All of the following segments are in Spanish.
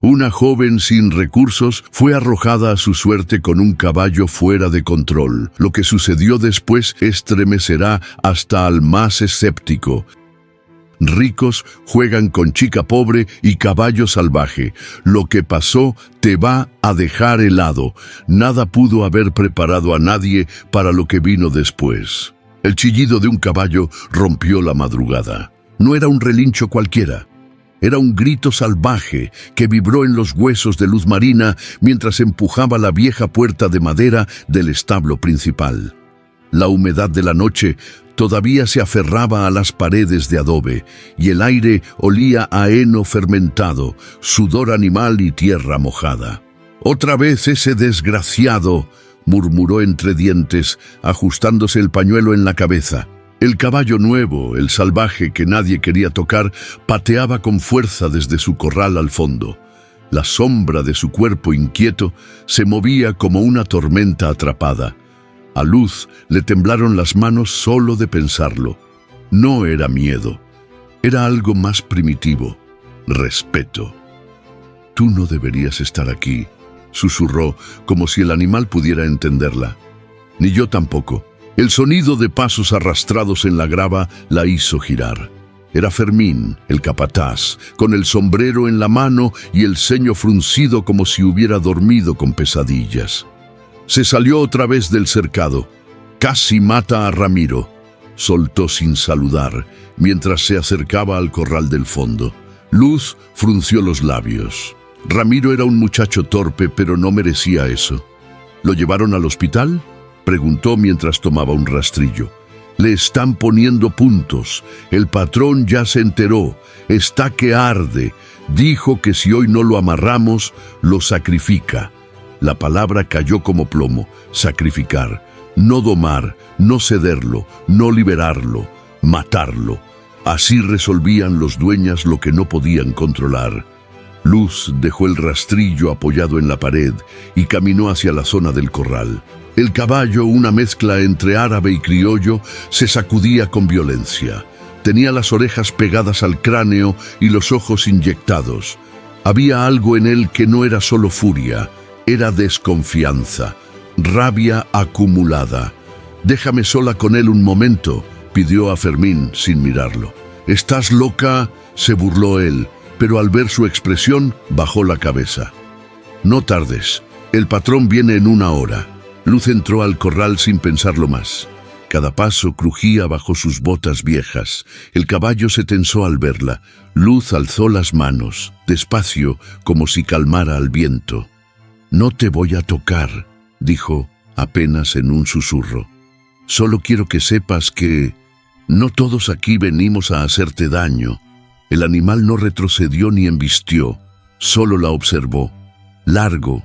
Una joven sin recursos fue arrojada a su suerte con un caballo fuera de control. Lo que sucedió después estremecerá hasta al más escéptico. Ricos juegan con chica pobre y caballo salvaje. Lo que pasó te va a dejar helado. Nada pudo haber preparado a nadie para lo que vino después. El chillido de un caballo rompió la madrugada. No era un relincho cualquiera. Era un grito salvaje que vibró en los huesos de Luz Marina mientras empujaba la vieja puerta de madera del establo principal. La humedad de la noche todavía se aferraba a las paredes de adobe y el aire olía a heno fermentado, sudor animal y tierra mojada. «Otra vez ese desgraciado», murmuró entre dientes, ajustándose el pañuelo en la cabeza. El caballo nuevo, el salvaje que nadie quería tocar, pateaba con fuerza desde su corral al fondo. La sombra de su cuerpo inquieto se movía como una tormenta atrapada. A Luz le temblaron las manos solo de pensarlo. No era miedo, era algo más primitivo, respeto. «Tú no deberías estar aquí», susurró, como si el animal pudiera entenderla. «Ni yo tampoco». El sonido de pasos arrastrados en la grava la hizo girar. Era Fermín, el capataz, con el sombrero en la mano y el ceño fruncido como si hubiera dormido con pesadillas. Se salió otra vez del cercado. «Casi mata a Ramiro», soltó sin saludar, mientras se acercaba al corral del fondo. Luz frunció los labios. Ramiro era un muchacho torpe, pero no merecía eso. «¿Lo llevaron al hospital?», preguntó mientras tomaba un rastrillo. «Le están poniendo puntos. El patrón ya se enteró. Está que arde. Dijo que si hoy no lo amarramos, lo sacrifica». La palabra cayó como plomo. Sacrificar. No domar, no cederlo, no liberarlo, matarlo. Así resolvían los dueños lo que no podían controlar. Luz dejó el rastrillo apoyado en la pared y caminó hacia la zona del corral. El caballo, una mezcla entre árabe y criollo, se sacudía con violencia. Tenía las orejas pegadas al cráneo y los ojos inyectados. Había algo en él que no era solo furia, era desconfianza, rabia acumulada. «Déjame sola con él un momento», pidió a Fermín sin mirarlo. «¿Estás loca?», se burló él, pero al ver su expresión bajó la cabeza. «No tardes, el patrón viene en 1 hora». Luz entró al corral sin pensarlo más. Cada paso crujía bajo sus botas viejas. El caballo se tensó al verla. Luz alzó las manos, despacio, como si calmara al viento. «No te voy a tocar», dijo, apenas en un susurro. «Solo quiero que sepas que no todos aquí venimos a hacerte daño». El animal no retrocedió ni embistió, solo la observó, largo,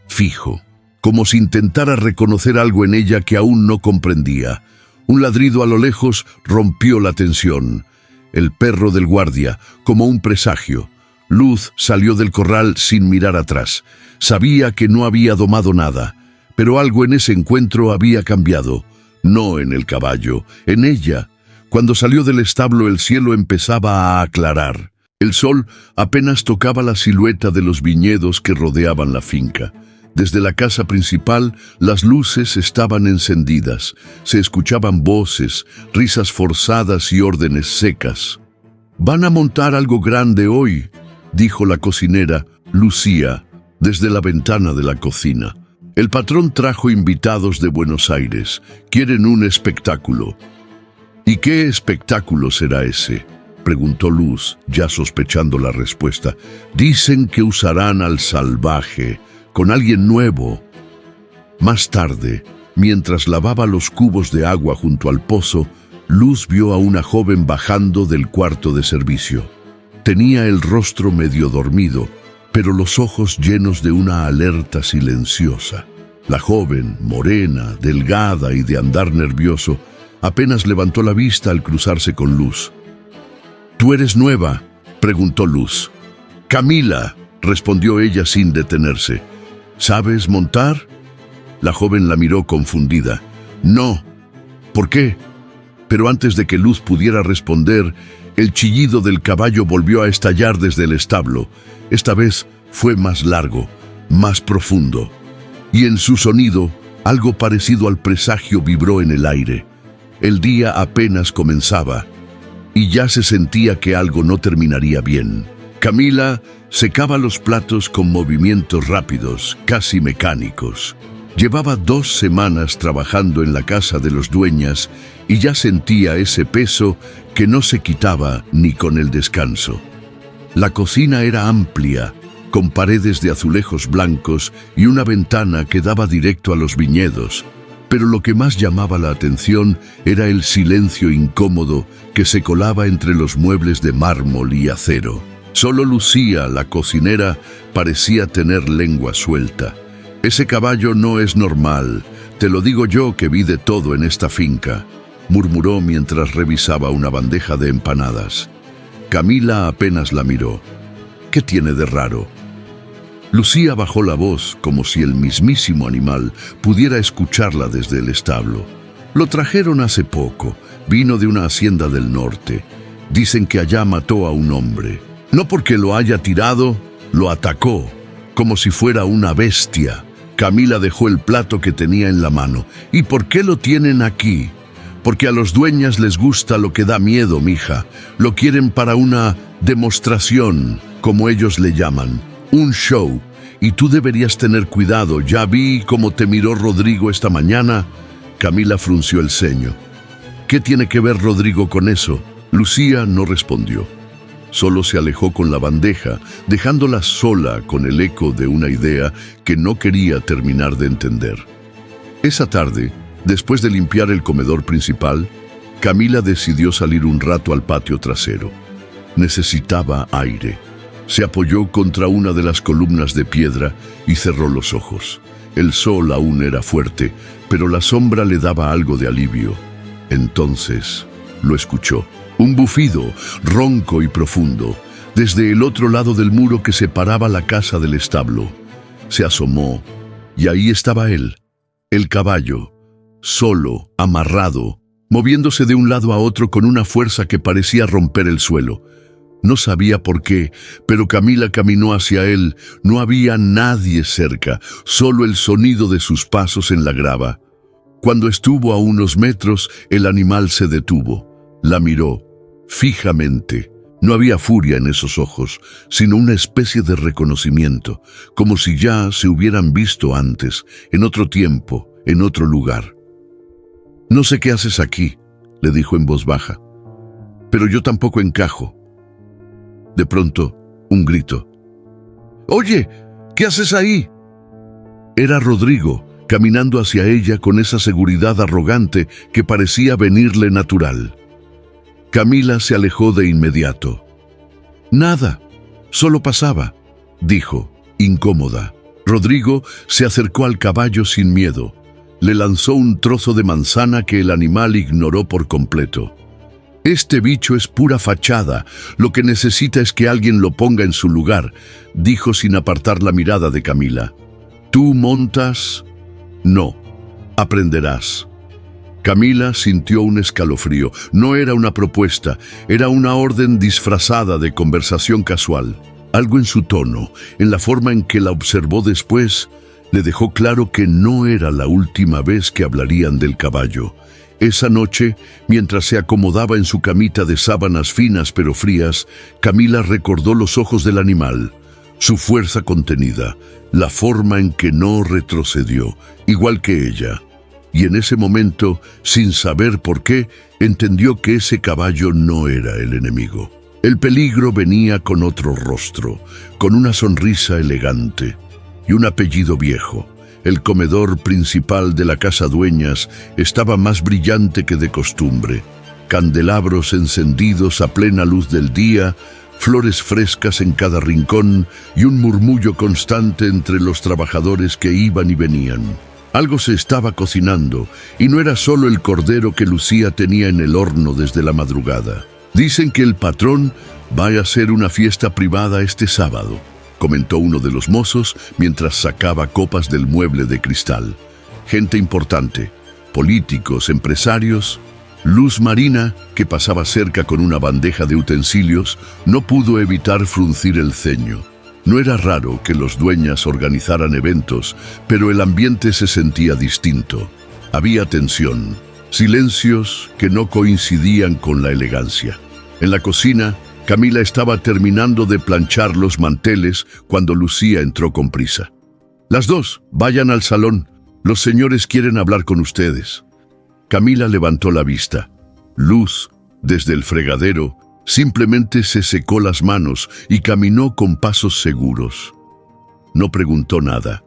fijo, como si intentara reconocer algo en ella que aún no comprendía. Un ladrido a lo lejos rompió la tensión. El perro del guardia, como un presagio. Luz salió del corral sin mirar atrás. Sabía que no había domado nada, pero algo en ese encuentro había cambiado. No en el caballo, en ella. Cuando salió del establo el cielo empezaba a aclarar. El sol apenas tocaba la silueta de los viñedos que rodeaban la finca. Desde la casa principal, las luces estaban encendidas. Se escuchaban voces, risas forzadas y órdenes secas. «Van a montar algo grande hoy», dijo la cocinera, Lucía, desde la ventana de la cocina. «El patrón trajo invitados de Buenos Aires. Quieren un espectáculo». «¿Y qué espectáculo será ese?», preguntó Luz, ya sospechando la respuesta. «Dicen que usarán al salvaje, con alguien nuevo». Más tarde, mientras lavaba los cubos de agua junto al pozo, Luz vio a una joven bajando del cuarto de servicio. Tenía el rostro medio dormido, pero los ojos llenos de una alerta silenciosa. La joven, morena, delgada y de andar nervioso, apenas levantó la vista al cruzarse con Luz. «¿Tú eres nueva?», preguntó Luz. «Camila», respondió ella sin detenerse. «¿Sabes montar?». La joven la miró confundida. «No». «¿Por qué?». Pero antes de que Luz pudiera responder, el chillido del caballo volvió a estallar desde el establo. Esta vez Fue más largo, más profundo, y en su sonido, algo parecido al presagio vibró en el aire. El día apenas comenzaba, y ya se sentía que algo no terminaría bien. Camila secaba los platos con movimientos rápidos, casi mecánicos. Llevaba 2 semanas trabajando en la casa de los dueñas y ya sentía ese peso que no se quitaba ni con el descanso. La cocina era amplia, con paredes de azulejos blancos y una ventana que daba directo a los viñedos, pero lo que más llamaba la atención era el silencio incómodo que se colaba entre los muebles de mármol y acero. Solo Lucía, la cocinera, parecía tener lengua suelta. «Ese caballo no es normal, te lo digo yo que vi de todo en esta finca», murmuró mientras revisaba una bandeja de empanadas. Camila apenas la miró. «¿Qué tiene de raro?». Lucía bajó la voz como si el mismísimo animal pudiera escucharla desde el establo. «Lo trajeron hace poco, vino de una hacienda del norte. Dicen que allá mató a un hombre. No porque lo haya tirado, lo atacó, como si fuera una bestia». Camila dejó el plato que tenía en la mano. «¿Y por qué lo tienen aquí?». «Porque a los dueñas les gusta lo que da miedo, mija. Lo quieren para una demostración, como ellos le llaman. Un show. Y tú deberías tener cuidado. Ya vi cómo te miró Rodrigo esta mañana». Camila frunció el ceño. «¿Qué tiene que ver Rodrigo con eso?». Lucía no respondió. Solo se alejó con la bandeja, dejándola sola con el eco de una idea que no quería terminar de entender. Esa tarde, después de limpiar el comedor principal, Camila decidió salir un rato al patio trasero. Necesitaba aire. Se apoyó contra una de las columnas de piedra y cerró los ojos. El sol aún era fuerte, pero la sombra le daba algo de alivio. Entonces lo escuchó. Un bufido, ronco y profundo, desde el otro lado del muro que separaba la casa del establo. Se asomó, y ahí estaba él, el caballo, solo, amarrado, moviéndose de un lado a otro con una fuerza que parecía romper el suelo. No sabía por qué, pero Camila caminó hacia él. No había nadie cerca, solo el sonido de sus pasos en la grava. Cuando estuvo a unos metros, el animal se detuvo. La miró fijamente. No había furia en esos ojos, sino una especie de reconocimiento, como si ya se hubieran visto antes, en otro tiempo, en otro lugar. «No sé qué haces aquí», le dijo en voz baja, «pero yo tampoco encajo». De pronto, un grito. «¡Oye! ¿Qué haces ahí?». Era Rodrigo, caminando hacia ella con esa seguridad arrogante que parecía venirle natural. Camila se alejó de inmediato. «Nada, solo pasaba», dijo, incómoda. Rodrigo se acercó al caballo sin miedo. Le lanzó un trozo de manzana que el animal ignoró por completo. «Este bicho es pura fachada. Lo que necesita es que alguien lo ponga en su lugar», dijo sin apartar la mirada de Camila. «¿Tú montas?». «No, aprenderás». Camila sintió un escalofrío. No era una propuesta, era una orden disfrazada de conversación casual. Algo en su tono, en la forma en que la observó después, le dejó claro que no era la última vez que hablarían del caballo. Esa noche, mientras se acomodaba en su camita de sábanas finas pero frías, Camila recordó los ojos del animal, su fuerza contenida, la forma en que no retrocedió, igual que ella. Y en ese momento, sin saber por qué, entendió que ese caballo no era el enemigo. El peligro venía con otro rostro, con una sonrisa elegante y un apellido viejo. El comedor principal de la casa dueñas estaba más brillante que de costumbre. Candelabros encendidos a plena luz del día, flores frescas en cada rincón y un murmullo constante entre los trabajadores que iban y venían. Algo se estaba cocinando, y no era solo el cordero que Lucía tenía en el horno desde la madrugada. «Dicen que el patrón va a hacer una fiesta privada este sábado», comentó uno de los mozos mientras sacaba copas del mueble de cristal. Gente importante, políticos, empresarios. Luz Marina, que pasaba cerca con una bandeja de utensilios, no pudo evitar fruncir el ceño. No era raro que los dueñas organizaran eventos, pero el ambiente se sentía distinto. Había tensión, silencios que no coincidían con la elegancia. En la cocina, Camila estaba terminando de planchar los manteles cuando Lucía entró con prisa. «Las dos, vayan al salón. Los señores quieren hablar con ustedes». Camila levantó la vista. Luz, desde el fregadero, simplemente se secó las manos y caminó con pasos seguros. No preguntó nada.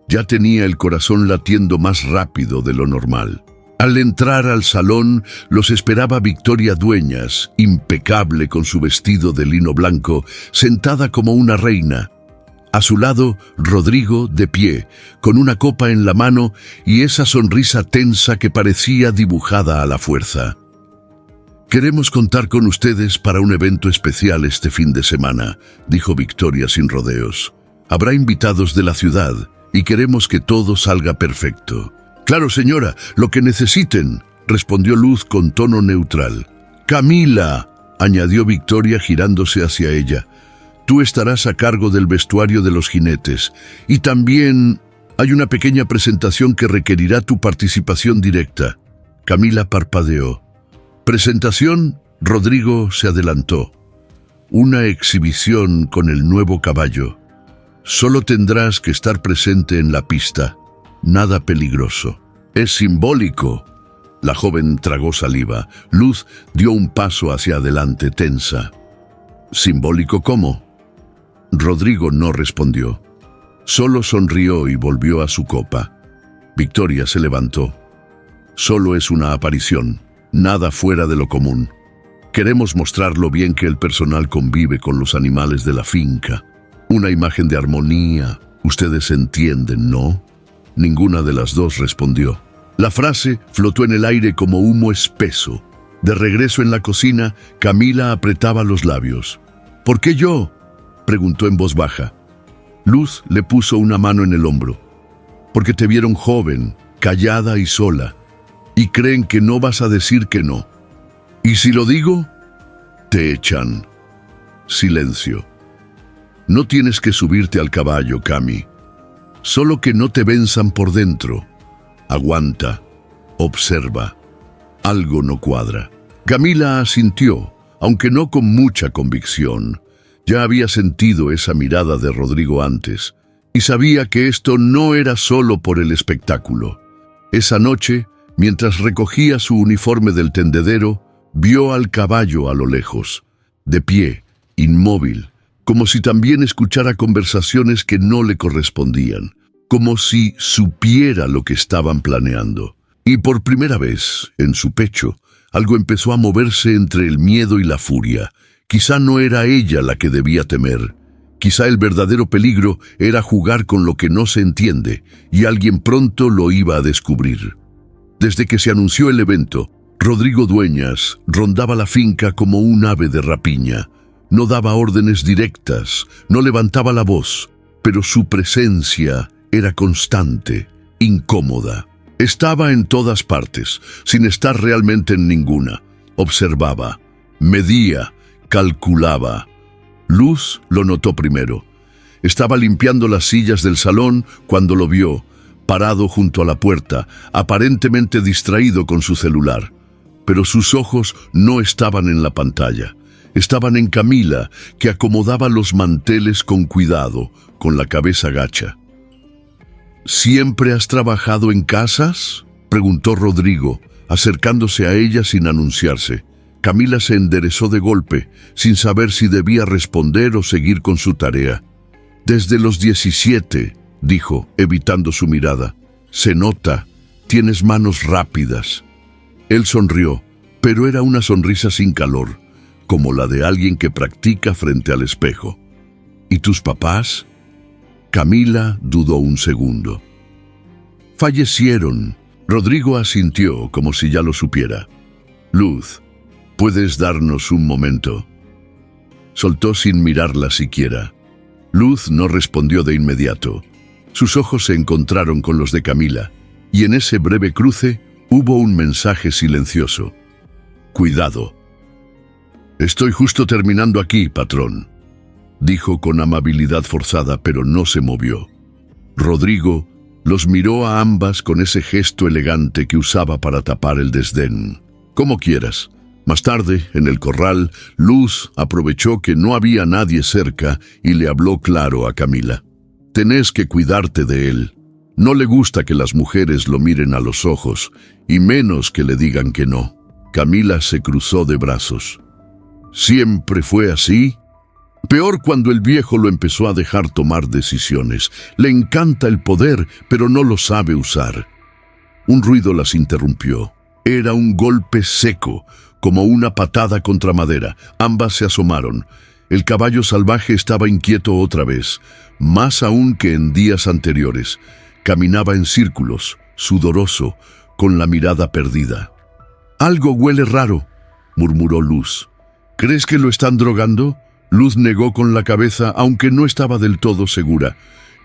Ya tenía el corazón latiendo más rápido de lo normal. Al entrar al salón, los esperaba Victoria Dueñas, impecable con su vestido de lino blanco, sentada como una reina. A su lado, Rodrigo, de pie, con una copa en la mano y esa sonrisa tensa que parecía dibujada a la fuerza. «Queremos contar con ustedes para un evento especial este fin de semana», dijo Victoria sin rodeos. «Habrá invitados de la ciudad y queremos que todo salga perfecto». «Claro, señora, lo que necesiten», respondió Luz con tono neutral. «Camila», añadió Victoria girándose hacia ella, «tú estarás a cargo del vestuario de los jinetes y también hay una pequeña presentación que requerirá tu participación directa». Camila parpadeó. «¿Presentación?», Rodrigo se adelantó. «Una exhibición con el nuevo caballo. Solo tendrás que estar presente en la pista. Nada peligroso. Es simbólico». La joven tragó saliva. Luz dio un paso hacia adelante, tensa. «¿Simbólico cómo?». Rodrigo no respondió. Solo sonrió y volvió a su copa. Victoria se levantó. «Solo es una aparición. Nada fuera de lo común. Queremos mostrar lo bien que el personal convive con los animales de la finca. Una imagen de armonía. Ustedes entienden, ¿no?». Ninguna de las dos respondió. La frase flotó en el aire como humo espeso. De regreso en la cocina, Camila apretaba los labios. «¿Por qué yo?», preguntó en voz baja. Luz le puso una mano en el hombro. «Porque te vieron joven, callada y sola. Y creen que no vas a decir que no. Y si lo digo, te echan». Silencio. «No tienes que subirte al caballo, Cami. Solo que no te venzan por dentro. Aguanta. Observa. Algo no cuadra». Camila asintió, aunque no con mucha convicción. Ya había sentido esa mirada de Rodrigo antes, y sabía que esto no era solo por el espectáculo. Esa noche, mientras recogía su uniforme del tendedero, vio al caballo a lo lejos, de pie, inmóvil, como si también escuchara conversaciones que no le correspondían, como si supiera lo que estaban planeando. Y por primera vez, en su pecho, algo empezó a moverse entre el miedo y la furia. Quizá no era ella la que debía temer. Quizá el verdadero peligro era jugar con lo que no se entiende, y alguien pronto lo iba a descubrir. Desde que se anunció el evento, Rodrigo Dueñas rondaba la finca como un ave de rapiña. No daba órdenes directas, no levantaba la voz, pero su presencia era constante, incómoda. Estaba en todas partes, sin estar realmente en ninguna. Observaba, medía, calculaba. Luz lo notó primero. Estaba limpiando las sillas del salón cuando lo vio, parado junto a la puerta, aparentemente distraído con su celular. Pero sus ojos no estaban en la pantalla. Estaban en Camila, que acomodaba los manteles con cuidado, con la cabeza gacha. «¿Siempre has trabajado en casas?», preguntó Rodrigo, acercándose a ella sin anunciarse. Camila se enderezó de golpe, sin saber si debía responder o seguir con su tarea. «Desde los 17», dijo, evitando su mirada. «Se nota, tienes manos rápidas». Él sonrió, pero era una sonrisa sin calor, como la de alguien que practica frente al espejo. «¿Y tus papás?». Camila dudó un segundo. «Fallecieron». Rodrigo asintió como si ya lo supiera. «Luz, ¿puedes darnos un momento?». Soltó sin mirarla siquiera. Luz no respondió de inmediato. Sus ojos se encontraron con los de Camila, y en ese breve cruce hubo un mensaje silencioso. «Cuidado». «Estoy justo terminando aquí, patrón». dijo con amabilidad forzada, pero no se movió. Rodrigo los miró a ambas con ese gesto elegante que usaba para tapar el desdén. Como quieras. Más tarde, en el corral, Luz aprovechó que no había nadie cerca y le habló claro a Camila. Tenés que cuidarte de él. No le gusta que las mujeres lo miren a los ojos, y menos que le digan que no. Camila se cruzó de brazos. ¿Siempre fue así? Peor cuando el viejo lo empezó a dejar tomar decisiones. Le encanta el poder, pero no lo sabe usar. Un ruido las interrumpió. Era un golpe seco, como una patada contra madera. Ambas se asomaron. El caballo salvaje estaba inquieto otra vez, más aún que en días anteriores. Caminaba en círculos, sudoroso, con la mirada perdida. «Algo huele raro», murmuró Luz. «¿Crees que lo están drogando?» Luz negó con la cabeza, aunque no estaba del todo segura.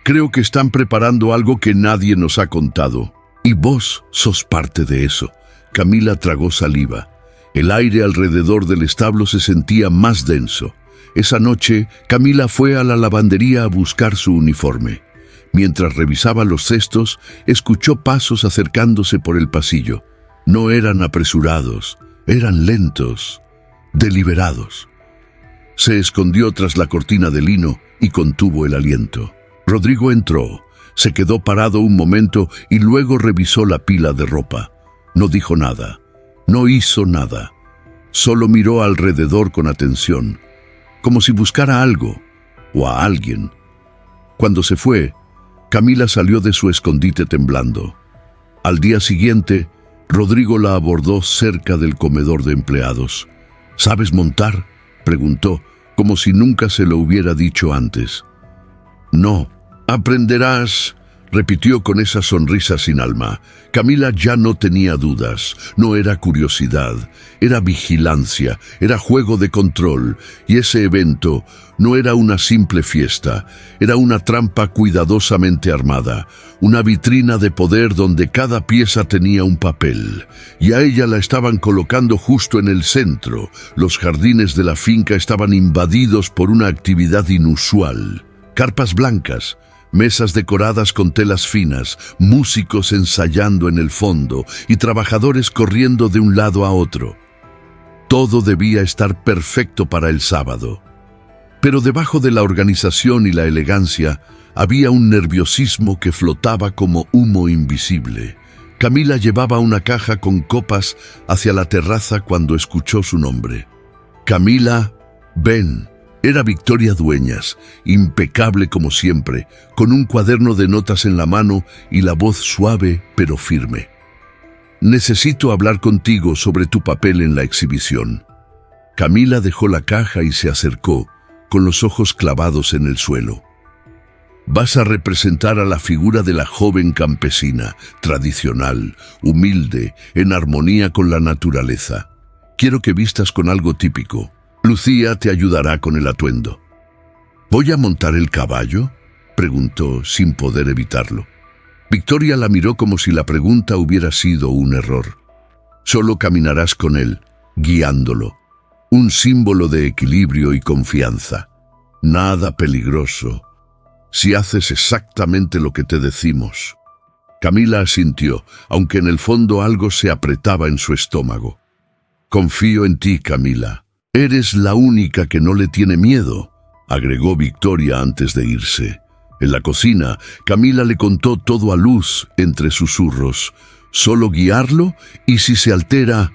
«Creo que están preparando algo que nadie nos ha contado. Y vos sos parte de eso». Camila tragó saliva. El aire alrededor del establo se sentía más denso. Esa noche, Camila fue a la lavandería a buscar su uniforme. Mientras revisaba los cestos, escuchó pasos acercándose por el pasillo. No eran apresurados, eran lentos, deliberados. Se escondió tras la cortina de lino y contuvo el aliento. Rodrigo entró, se quedó parado un momento y luego revisó la pila de ropa. No dijo nada, no hizo nada. Solo miró alrededor con atención, como si buscara algo o a alguien. Cuando se fue, Camila salió de su escondite temblando. Al día siguiente, Rodrigo la abordó cerca del comedor de empleados. «¿Sabes montar?», preguntó, como si nunca se lo hubiera dicho antes. «No, aprenderás», repitió con esa sonrisa sin alma. Camila ya no tenía dudas, no era curiosidad, era vigilancia, era juego de control, y ese evento no era una simple fiesta, era una trampa cuidadosamente armada, una vitrina de poder donde cada pieza tenía un papel, y a ella la estaban colocando justo en el centro. Los jardines de la finca estaban invadidos por una actividad inusual. Carpas blancas, mesas decoradas con telas finas, músicos ensayando en el fondo y trabajadores corriendo de un lado a otro. Todo debía estar perfecto para el sábado. Pero debajo de la organización y la elegancia había un nerviosismo que flotaba como humo invisible. Camila llevaba una caja con copas hacia la terraza cuando escuchó su nombre. «Camila, ven». Era Victoria Dueñas, impecable como siempre, con un cuaderno de notas en la mano y la voz suave pero firme. «Necesito hablar contigo sobre tu papel en la exhibición». Camila dejó la caja y se acercó, con los ojos clavados en el suelo. «Vas a representar a la figura de la joven campesina, tradicional, humilde, en armonía con la naturaleza. Quiero que vistas con algo típico. Lucía te ayudará con el atuendo». «¿Voy a montar el caballo?», preguntó sin poder evitarlo. Victoria la miró como si la pregunta hubiera sido un error. «Solo caminarás con él, guiándolo. Un símbolo de equilibrio y confianza. Nada peligroso. Si haces exactamente lo que te decimos». Camila asintió, aunque en el fondo algo se apretaba en su estómago. «Confío en ti, Camila. Eres la única que no le tiene miedo», agregó Victoria antes de irse. En la cocina, Camila le contó todo a Luz entre susurros. «Solo guiarlo y si se altera...».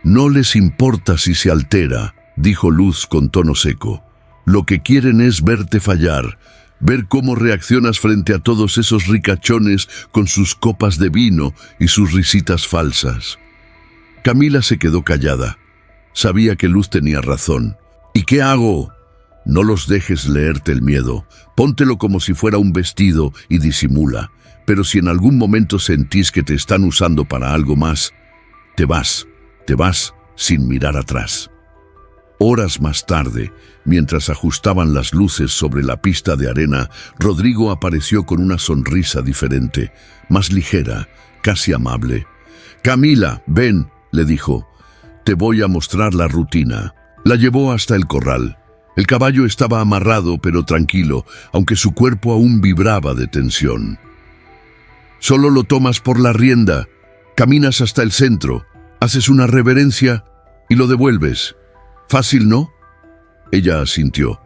«No les importa si se altera», dijo Luz con tono seco. «Lo que quieren es verte fallar, ver cómo reaccionas frente a todos esos ricachones con sus copas de vino y sus risitas falsas». Camila se quedó callada. Sabía que Luz tenía razón. «¿Y qué hago?». «No los dejes leerte el miedo. Póntelo como si fuera un vestido y disimula. Pero si en algún momento sentís que te están usando para algo más, te vas sin mirar atrás». Horas más tarde, mientras ajustaban las luces sobre la pista de arena, Rodrigo apareció con una sonrisa diferente, más ligera, casi amable. «Camila, ven», le dijo. «Te voy a mostrar la rutina». La llevó hasta el corral. El caballo estaba amarrado pero tranquilo, aunque su cuerpo aún vibraba de tensión. Solo lo tomas por la rienda, caminas hasta el centro, haces una reverencia y lo devuelves. Fácil, ¿no? Ella asintió,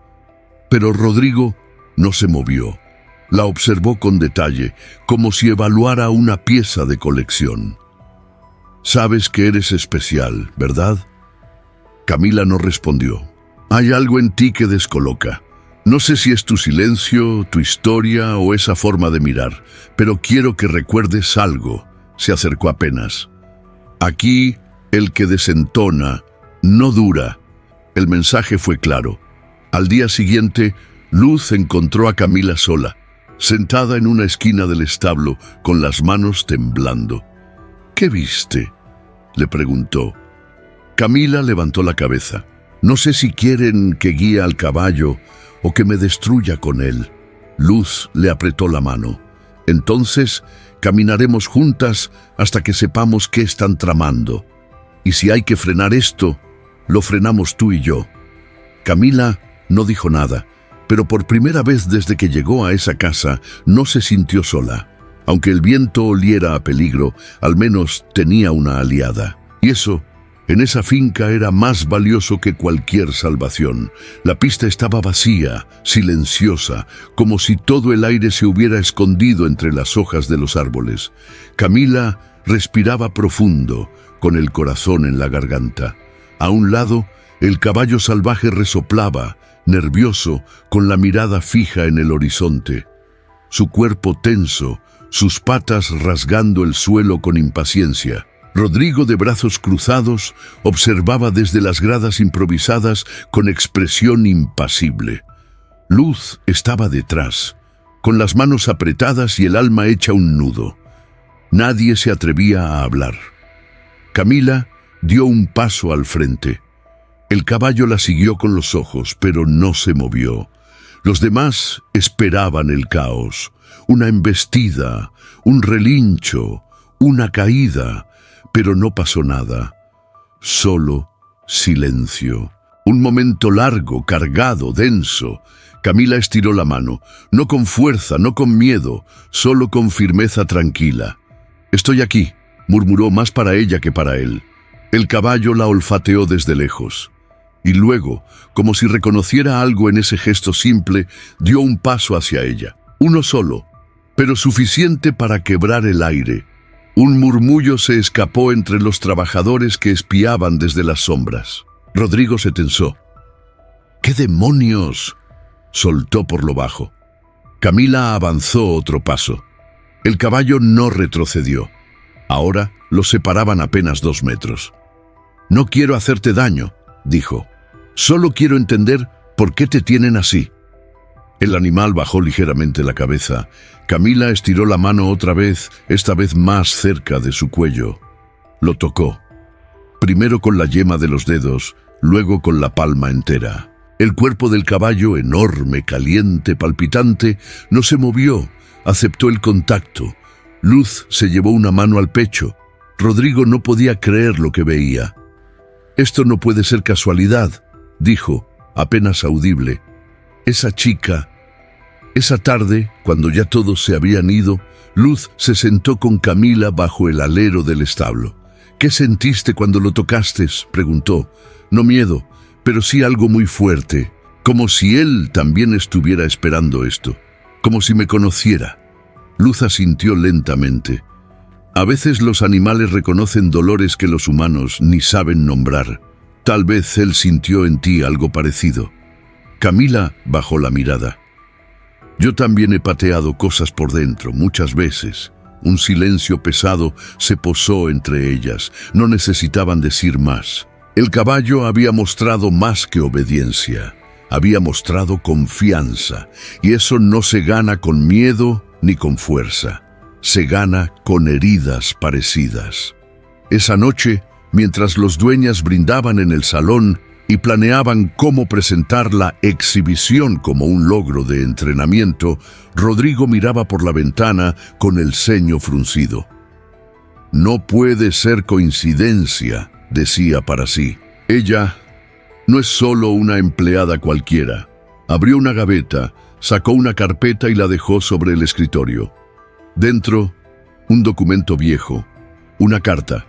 pero Rodrigo no se movió. La observó con detalle, como si evaluara una pieza de colección. Sabes que eres especial, ¿verdad? Camila no respondió. Hay algo en ti que descoloca. No sé si es tu silencio, tu historia o esa forma de mirar, pero quiero que recuerdes algo. Se acercó apenas. Aquí, el que desentona no dura. El mensaje fue claro. Al día siguiente, Luz encontró a Camila sola, sentada en una esquina del establo, con las manos temblando. ¿Qué viste?, le preguntó. Camila levantó la cabeza. No sé si quieren que guíe al caballo o que me destruya con él. Luz le apretó la mano. Entonces caminaremos juntas hasta que sepamos qué están tramando. Y si hay que frenar esto, lo frenamos tú y yo. Camila no dijo nada, pero por primera vez desde que llegó a esa casa no se sintió sola. Aunque el viento oliera a peligro, al menos tenía una aliada. Y eso, en esa finca, era más valioso que cualquier salvación. La pista estaba vacía, silenciosa, como si todo el aire se hubiera escondido entre las hojas de los árboles. Camila respiraba profundo, con el corazón en la garganta. A un lado, el caballo salvaje resoplaba, nervioso, con la mirada fija en el horizonte. Su cuerpo tenso, sus patas rasgando el suelo con impaciencia. Rodrigo, de brazos cruzados, observaba desde las gradas improvisadas con expresión impasible. Luz estaba detrás, con las manos apretadas y el alma hecha un nudo. Nadie se atrevía a hablar. Camila dio un paso al frente. El caballo la siguió con los ojos, pero no se movió. Los demás esperaban el caos. Una embestida, un relincho, una caída, pero no pasó nada. Solo silencio. Un momento largo, cargado, denso. Camila estiró la mano, no con fuerza, no con miedo, solo con firmeza tranquila. «Estoy aquí», murmuró, más para ella que para él. El caballo la olfateó desde lejos. Y luego, como si reconociera algo en ese gesto simple, dio un paso hacia ella. Uno solo, pero suficiente para quebrar el aire. Un murmullo se escapó entre los trabajadores que espiaban desde las sombras. Rodrigo se tensó. «¿Qué demonios?», soltó por lo bajo. Camila avanzó otro paso. El caballo no retrocedió. Ahora los separaban apenas 2 metros. «No quiero hacerte daño», dijo. «Solo quiero entender por qué te tienen así». El animal bajó ligeramente la cabeza. Camila estiró la mano otra vez, esta vez más cerca de su cuello. Lo tocó. Primero con la yema de los dedos, luego con la palma entera. El cuerpo del caballo, enorme, caliente, palpitante, no se movió, aceptó el contacto. Luz se llevó una mano al pecho. Rodrigo no podía creer lo que veía. «Esto no puede ser casualidad», dijo, apenas audible. «Esa chica». Esa tarde, cuando ya todos se habían ido, Luz se sentó con Camila bajo el alero del establo. «¿Qué sentiste cuando lo tocaste?», preguntó. «No miedo, pero sí algo muy fuerte, como si él también estuviera esperando esto, como si me conociera». Luz asintió lentamente. A veces los animales reconocen dolores que los humanos ni saben nombrar. Tal vez él sintió en ti algo parecido. Camila bajó la mirada. «Yo también he pateado cosas por dentro, muchas veces». Un silencio pesado se posó entre ellas. No necesitaban decir más. El caballo había mostrado más que obediencia. Había mostrado confianza. Y eso no se gana con miedo ni con fuerza. Se gana con heridas parecidas. Esa noche, mientras los dueñas brindaban en el salón y planeaban cómo presentar la exhibición como un logro de entrenamiento, Rodrigo miraba por la ventana con el ceño fruncido. «No puede ser coincidencia», decía para sí. «Ella No es solo una empleada cualquiera. Abrió una gaveta, sacó una carpeta y la dejó sobre el escritorio. Dentro, un documento viejo, una carta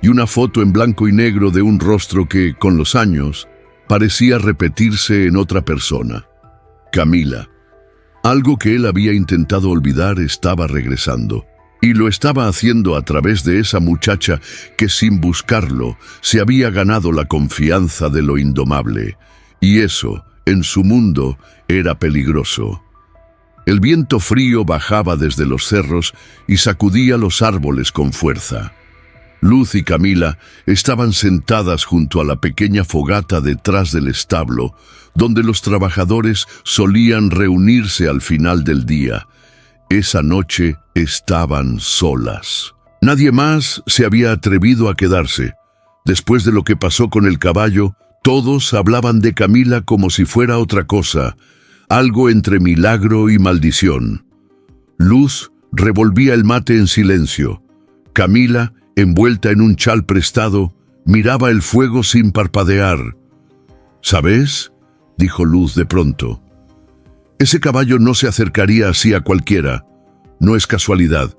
y una foto en blanco y negro de un rostro que, con los años, parecía repetirse en otra persona. Camila. Algo que él había intentado olvidar estaba regresando, y lo estaba haciendo a través de esa muchacha que, sin buscarlo, se había ganado la confianza de lo indomable, y eso, en su mundo, era peligroso. El viento frío bajaba desde los cerros y sacudía los árboles con fuerza. Luz y Camila estaban sentadas junto a la pequeña fogata detrás del establo, donde los trabajadores solían reunirse al final del día. Esa noche estaban solas. Nadie más se había atrevido a quedarse. Después de lo que pasó con el caballo, todos hablaban de Camila como si fuera otra cosa, algo entre milagro y maldición. Luz revolvía el mate en silencio. Camila, envuelta en un chal prestado, miraba el fuego sin parpadear. «¿Sabes?», dijo Luz de pronto. «Ese caballo no se acercaría así a cualquiera. No es casualidad.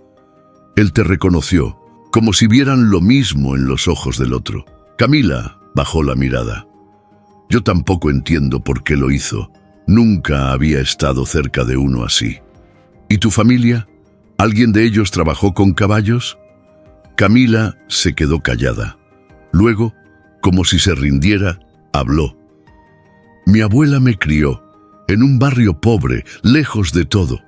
Él te reconoció, como si vieran lo mismo en los ojos del otro». Camila bajó la mirada. «Yo tampoco entiendo por qué lo hizo. Nunca había estado cerca de uno así». «¿Y tu familia? ¿Alguien de ellos trabajó con caballos?». Camila se quedó callada. Luego, como si se rindiera, habló. «Mi abuela me crió en un barrio pobre, lejos de todo.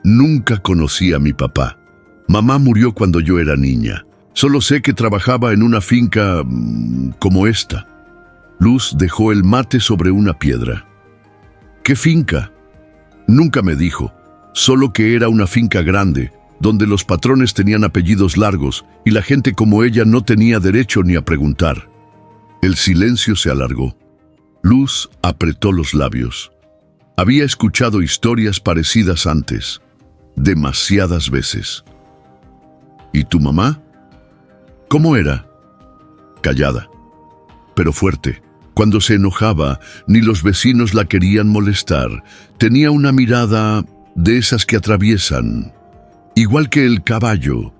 Nunca conocí a mi papá. Mamá murió cuando yo era niña. Solo sé que trabajaba en una finca como esta». Luz dejó el mate sobre una piedra. «¿Qué finca?». «Nunca me dijo, solo que era una finca grande, donde los patrones tenían apellidos largos y la gente como ella no tenía derecho ni a preguntar». El silencio se alargó. Luz apretó los labios. Había escuchado historias parecidas antes, demasiadas veces. «¿Y tu mamá? ¿Cómo era?». Callada, pero fuerte. Cuando se enojaba, ni los vecinos la querían molestar. Tenía una mirada de esas que atraviesan. Igual que el caballo.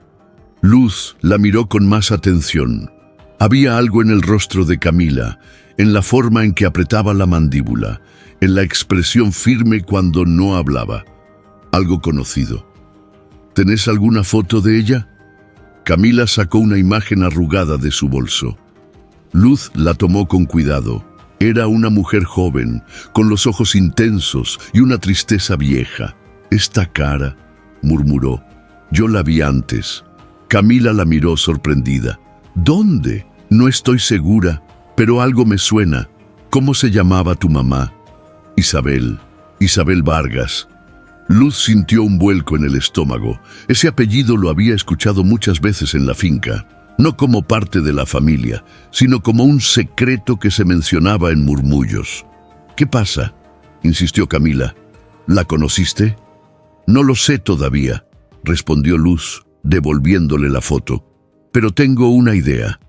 Luz la miró con más atención. Había algo en el rostro de Camila, en la forma en que apretaba la mandíbula, en la expresión firme cuando no hablaba. Algo conocido. «¿Tenés alguna foto de ella?». Camila sacó una imagen arrugada de su bolso. Luz la tomó con cuidado. Era una mujer joven, con los ojos intensos y una tristeza vieja. «Esta cara», murmuró, «yo la vi antes». Camila la miró sorprendida. «¿Dónde?». «No estoy segura, pero algo me suena. ¿Cómo se llamaba tu mamá?». «Isabel. Isabel Vargas». Luz sintió un vuelco en el estómago. Ese apellido lo había escuchado muchas veces en la finca. No como parte de la familia, sino como un secreto que se mencionaba en murmullos. «¿Qué pasa?», insistió Camila. «¿La conociste?». «No lo sé todavía», respondió Luz, devolviéndole la foto. «Pero tengo una idea.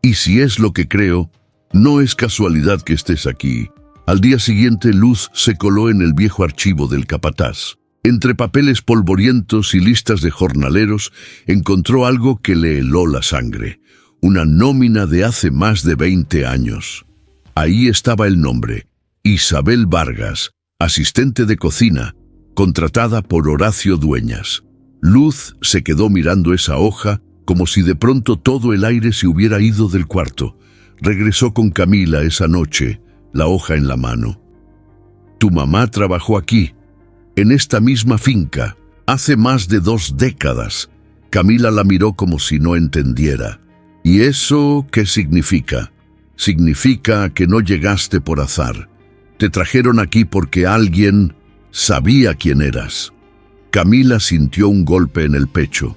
Y si es lo que creo, no es casualidad que estés aquí». Al día siguiente, Luz se coló en el viejo archivo del capataz. Entre papeles polvorientos y listas de jornaleros, encontró algo que le heló la sangre. Una nómina de hace más de 20 años. Ahí estaba el nombre: Isabel Vargas, asistente de cocina, contratada por Horacio Dueñas. Luz se quedó mirando esa hoja como si de pronto todo el aire se hubiera ido del cuarto. Regresó con Camila esa noche, la hoja en la mano. «Tu mamá trabajó aquí, en esta misma finca, hace más de 2 décadas». Camila la miró como si no entendiera. «¿Y eso qué significa?». «Significa que no llegaste por azar. Te trajeron aquí porque alguien sabía quién eras». Camila sintió un golpe en el pecho.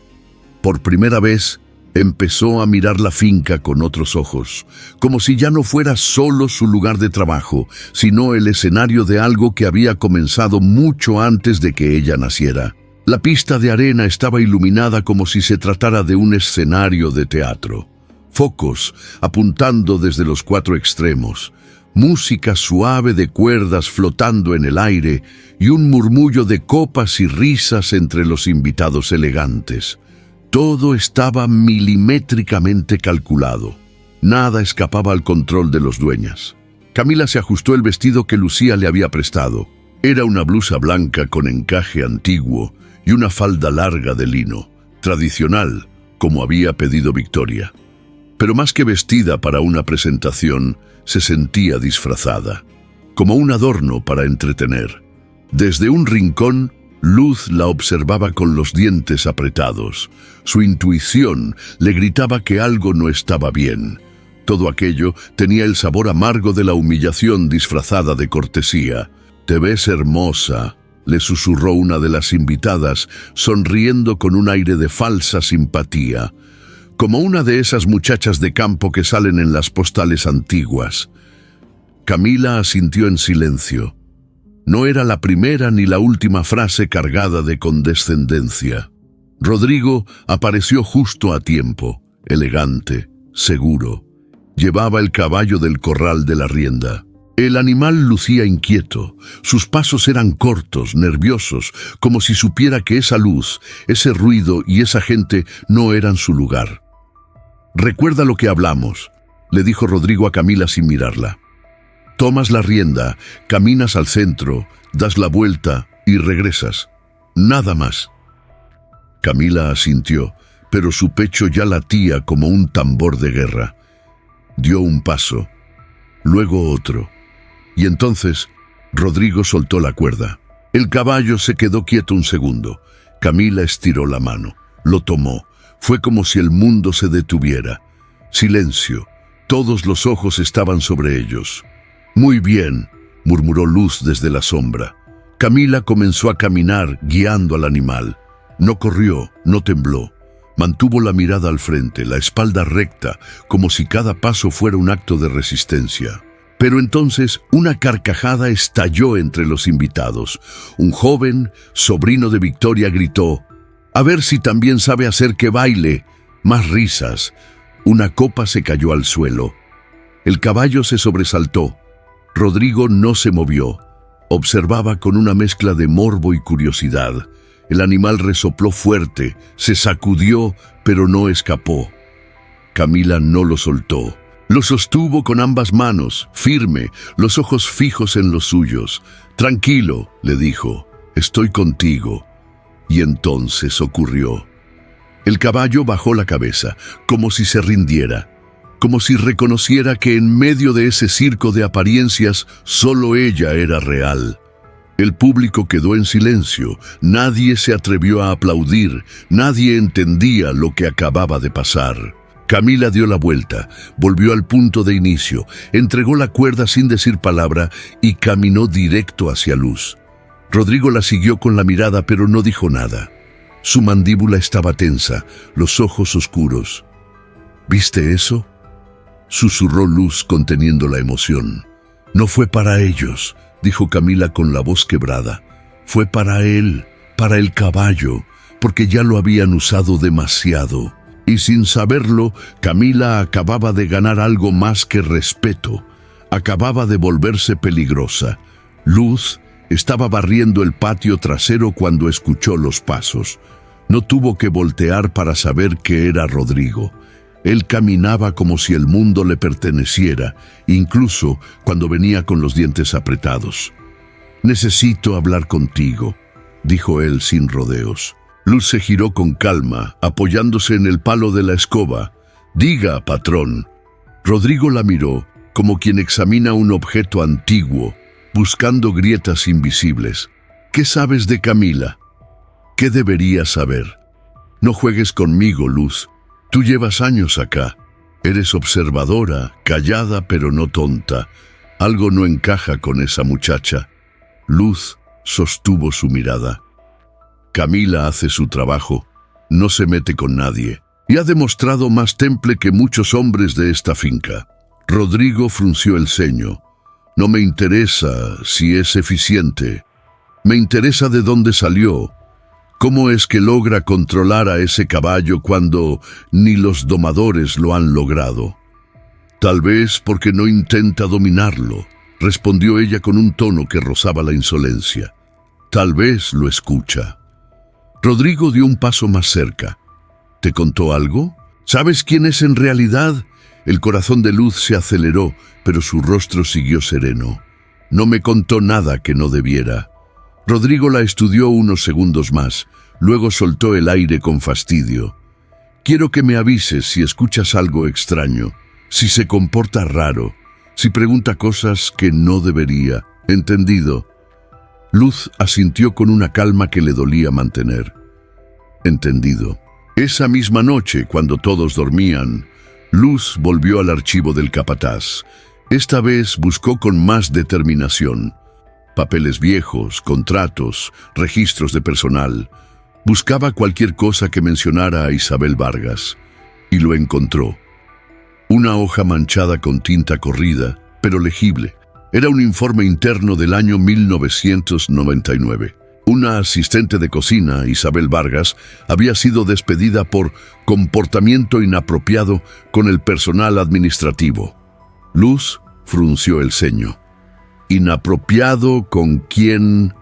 Por primera vez, empezó a mirar la finca con otros ojos, como si ya no fuera solo su lugar de trabajo, sino el escenario de algo que había comenzado mucho antes de que ella naciera. La pista de arena estaba iluminada como si se tratara de un escenario de teatro. Focos apuntando desde los 4 extremos, música suave de cuerdas flotando en el aire y un murmullo de copas y risas entre los invitados elegantes. Todo estaba milimétricamente calculado. Nada escapaba al control de los dueños. Camila se ajustó el vestido que Lucía le había prestado. Era una blusa blanca con encaje antiguo y una falda larga de lino, tradicional, como había pedido Victoria. Pero más que vestida para una presentación, se sentía disfrazada, como un adorno para entretener. Desde un rincón, Luz la observaba con los dientes apretados. Su intuición le gritaba que algo no estaba bien. Todo aquello tenía el sabor amargo de la humillación disfrazada de cortesía. «Te ves hermosa», le susurró una de las invitadas, sonriendo con un aire de falsa simpatía, como una de esas muchachas de campo que salen en las postales antiguas. Camila asintió en silencio. No era la primera ni la última frase cargada de condescendencia. Rodrigo apareció justo a tiempo, elegante, seguro. Llevaba el caballo del corral de la rienda. El animal lucía inquieto. Sus pasos eran cortos, nerviosos, como si supiera que esa luz, ese ruido y esa gente no eran su lugar. «Recuerda lo que hablamos», le dijo Rodrigo a Camila sin mirarla. «Tomas la rienda, caminas al centro, das la vuelta y regresas. Nada más». Camila asintió, pero su pecho ya latía como un tambor de guerra. Dio un paso, luego otro, y entonces Rodrigo soltó la cuerda. El caballo se quedó quieto un segundo. Camila estiró la mano, lo tomó. Fue como si el mundo se detuviera. Silencio. Todos los ojos estaban sobre ellos. «Muy bien», murmuró Luz desde la sombra. Camila comenzó a caminar, guiando al animal. No corrió, no tembló. Mantuvo la mirada al frente, la espalda recta, como si cada paso fuera un acto de resistencia. Pero entonces una carcajada estalló entre los invitados. Un joven, sobrino de Victoria, gritó: «A ver si también sabe hacer que baile». Más risas. Una copa se cayó al suelo. El caballo se sobresaltó. Rodrigo no se movió. Observaba con una mezcla de morbo y curiosidad. El animal resopló fuerte, se sacudió, pero no escapó. Camila no lo soltó. Lo sostuvo con ambas manos, firme, los ojos fijos en los suyos. «Tranquilo», le dijo, «estoy contigo». Y entonces ocurrió. El caballo bajó la cabeza, como si se rindiera, como si reconociera que en medio de ese circo de apariencias solo ella era real. El público quedó en silencio, nadie se atrevió a aplaudir, nadie entendía lo que acababa de pasar. Camila dio la vuelta, volvió al punto de inicio, entregó la cuerda sin decir palabra y caminó directo hacia Luz. Rodrigo la siguió con la mirada, pero no dijo nada. Su mandíbula estaba tensa, los ojos oscuros. «¿Viste eso?», susurró Luz conteniendo la emoción. «No fue para ellos», dijo Camila con la voz quebrada. «Fue para él, para el caballo, porque ya lo habían usado demasiado». Y sin saberlo, Camila acababa de ganar algo más que respeto. Acababa de volverse peligrosa. Luz estaba barriendo el patio trasero cuando escuchó los pasos. No tuvo que voltear para saber que era Rodrigo. Él caminaba como si el mundo le perteneciera, incluso cuando venía con los dientes apretados. «Necesito hablar contigo», dijo él sin rodeos. Luz se giró con calma, apoyándose en el palo de la escoba. «Diga, patrón». Rodrigo la miró, como quien examina un objeto antiguo, buscando grietas invisibles. «¿Qué sabes de Camila?». «¿Qué deberías saber?». «No juegues conmigo, Luz. Tú llevas años acá. Eres observadora, callada pero no tonta. Algo no encaja con esa muchacha». Luz sostuvo su mirada. «Camila hace su trabajo, no se mete con nadie, y ha demostrado más temple que muchos hombres de esta finca». Rodrigo frunció el ceño. «No me interesa si es eficiente. Me interesa de dónde salió. ¿Cómo es que logra controlar a ese caballo cuando ni los domadores lo han logrado?». Tal vez porque no intenta dominarlo, respondió ella con un tono que rozaba la insolencia. Tal vez lo escucha. Rodrigo dio un paso más cerca. ¿Te contó algo? ¿Sabes quién es en realidad? El corazón de Luz se aceleró, pero su rostro siguió sereno. No me contó nada que no debiera. Rodrigo la estudió unos segundos más, luego soltó el aire con fastidio. Quiero que me avises si escuchas algo extraño, si se comporta raro, si pregunta cosas que no debería. ¿Entendido? Luz asintió con una calma que le dolía mantener. Entendido. Esa misma noche, cuando todos dormían, Luz volvió al archivo del capataz. Esta vez buscó con más determinación. Papeles viejos, contratos, registros de personal. Buscaba cualquier cosa que mencionara a Isabel Vargas. Y lo encontró. Una hoja manchada con tinta corrida, pero legible. Era un informe interno del año 1999. Una asistente de cocina, Isabel Vargas, había sido despedida por comportamiento inapropiado con el personal administrativo. Luz frunció el ceño. ¿Inapropiado con quién?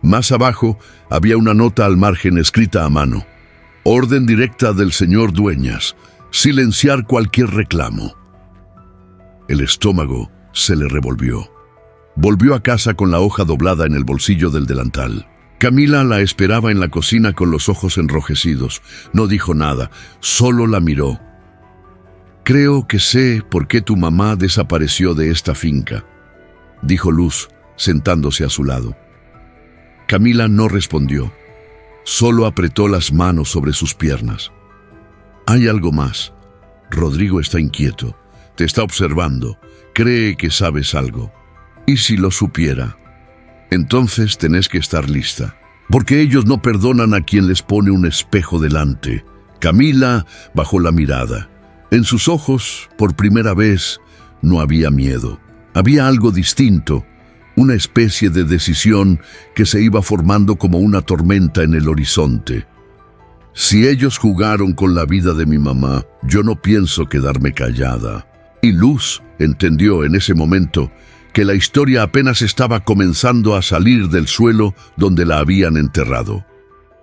Más abajo había una nota al margen escrita a mano. Orden directa del señor Dueñas. Silenciar cualquier reclamo. El estómago se le revolvió. Volvió a casa con la hoja doblada en el bolsillo del delantal. Camila la esperaba en la cocina con los ojos enrojecidos. No dijo nada, solo la miró. Creo que sé por qué tu mamá desapareció de esta finca, dijo Luz, sentándose a su lado. Camila no respondió, solo apretó las manos sobre sus piernas. Hay algo más. Rodrigo está inquieto, te está observando, cree que sabes algo. ¿Y si lo supiera? Entonces tenés que estar lista, porque ellos no perdonan a quien les pone un espejo delante. Camila bajó la mirada. En sus ojos, por primera vez, no había miedo. Había algo distinto, una especie de decisión que se iba formando como una tormenta en el horizonte. Si ellos jugaron con la vida de mi mamá, yo no pienso quedarme callada. Y Luz entendió en ese momento que la historia apenas estaba comenzando a salir del suelo donde la habían enterrado.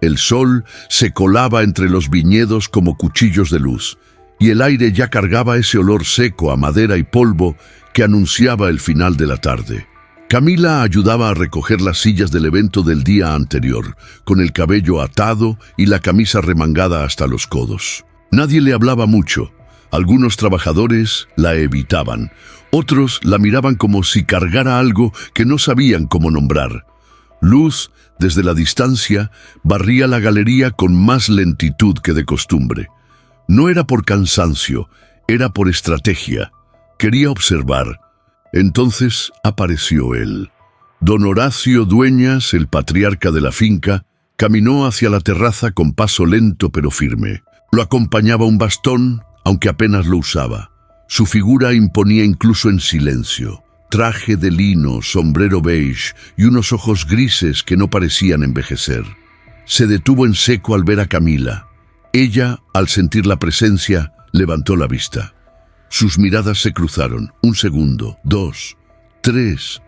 El sol se colaba entre los viñedos como cuchillos de luz, y el aire ya cargaba ese olor seco a madera y polvo que anunciaba el final de la tarde. Camila ayudaba a recoger las sillas del evento del día anterior, con el cabello atado y la camisa remangada hasta los codos. Nadie le hablaba mucho. Algunos trabajadores la evitaban, otros la miraban como si cargara algo que no sabían cómo nombrar. Luz, desde la distancia, barría la galería con más lentitud que de costumbre. No era por cansancio, era por estrategia. Quería observar. Entonces apareció él. Don Horacio Dueñas, el patriarca de la finca, caminó hacia la terraza con paso lento pero firme. Lo acompañaba un bastón, aunque apenas lo usaba. Su figura imponía incluso en silencio. Traje de lino, sombrero beige y unos ojos grises que no parecían envejecer. Se detuvo en seco al ver a Camila. Ella, al sentir la presencia, levantó la vista. Sus miradas se cruzaron, 1 segundo, 2, 3,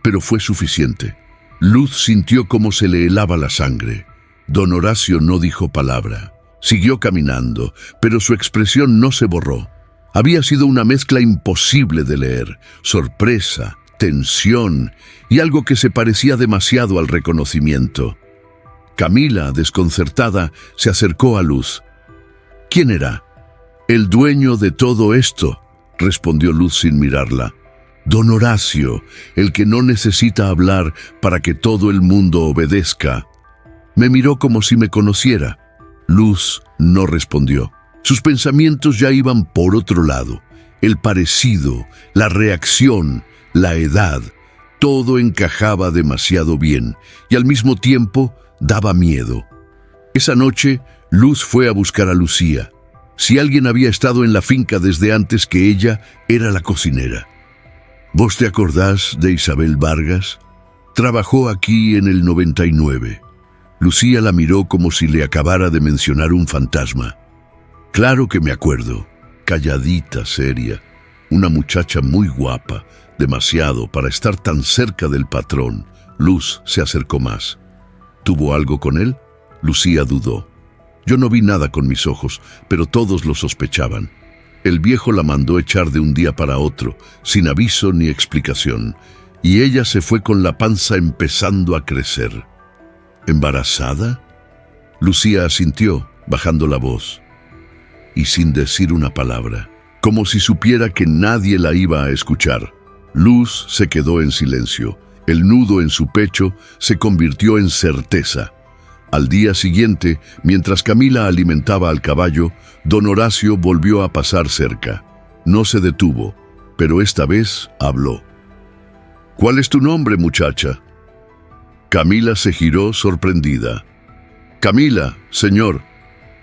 pero fue suficiente. Luz sintió cómo se le helaba la sangre. Don Horacio no dijo palabra. Siguió caminando, pero su expresión no se borró. Había sido una mezcla imposible de leer, sorpresa, tensión y algo que se parecía demasiado al reconocimiento. Camila, desconcertada, se acercó a Luz. ¿Quién era? El dueño de todo esto, respondió Luz sin mirarla. Don Horacio, el que no necesita hablar para que todo el mundo obedezca. Me miró como si me conociera. Luz no respondió. Sus pensamientos ya iban por otro lado. El parecido, la reacción, la edad, todo encajaba demasiado bien y al mismo tiempo daba miedo. Esa noche, Luz fue a buscar a Lucía. Si alguien había estado en la finca desde antes que ella, era la cocinera. ¿Vos te acordás de Isabel Vargas? Trabajó aquí en el 99. Lucía la miró como si le acabara de mencionar un fantasma. Claro que me acuerdo, calladita, seria, una muchacha muy guapa, demasiado para estar tan cerca del patrón. Luz se acercó más. ¿Tuvo algo con él? Lucía dudó. Yo no vi nada con mis ojos, pero todos lo sospechaban. El viejo la mandó echar de un día para otro, sin aviso ni explicación, y ella se fue con la panza empezando a crecer. ¿Embarazada? Lucía asintió, bajando la voz, y sin decir una palabra, como si supiera que nadie la iba a escuchar. Luz se quedó en silencio. El nudo en su pecho se convirtió en certeza. Al día siguiente, mientras Camila alimentaba al caballo, don Horacio volvió a pasar cerca. No se detuvo, pero esta vez habló. «¿Cuál es tu nombre, muchacha?» Camila se giró sorprendida. «Camila, señor».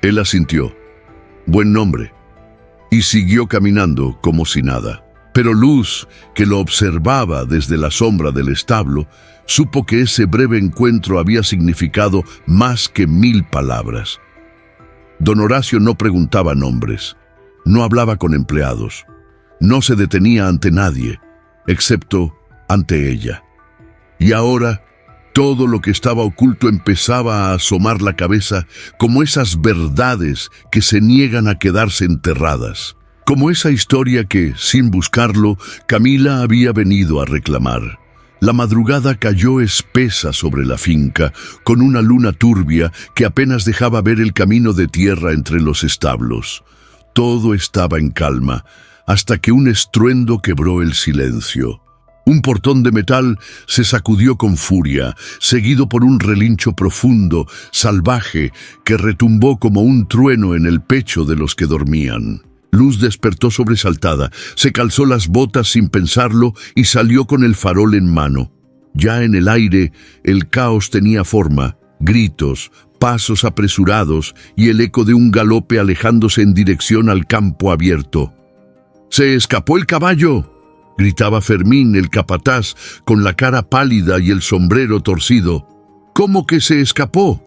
Él asintió. «Buen nombre». Y siguió caminando como si nada. Pero Luz, que lo observaba desde la sombra del establo, supo que ese breve encuentro había significado más que 1000 palabras. Don Horacio no preguntaba nombres, no hablaba con empleados, no se detenía ante nadie, excepto ante ella. Y ahora, todo lo que estaba oculto empezaba a asomar la cabeza, como esas verdades que se niegan a quedarse enterradas. Como esa historia que, sin buscarlo, Camila había venido a reclamar. La madrugada cayó espesa sobre la finca, con una luna turbia que apenas dejaba ver el camino de tierra entre los establos. Todo estaba en calma, hasta que un estruendo quebró el silencio. Un portón de metal se sacudió con furia, seguido por un relincho profundo, salvaje, que retumbó como un trueno en el pecho de los que dormían. Luz despertó sobresaltada, se calzó las botas sin pensarlo y salió con el farol en mano. Ya en el aire, el caos tenía forma, gritos, pasos apresurados y el eco de un galope alejándose en dirección al campo abierto. «¡Se escapó el caballo!», gritaba Fermín, el capataz, con la cara pálida y el sombrero torcido. «¿Cómo que se escapó?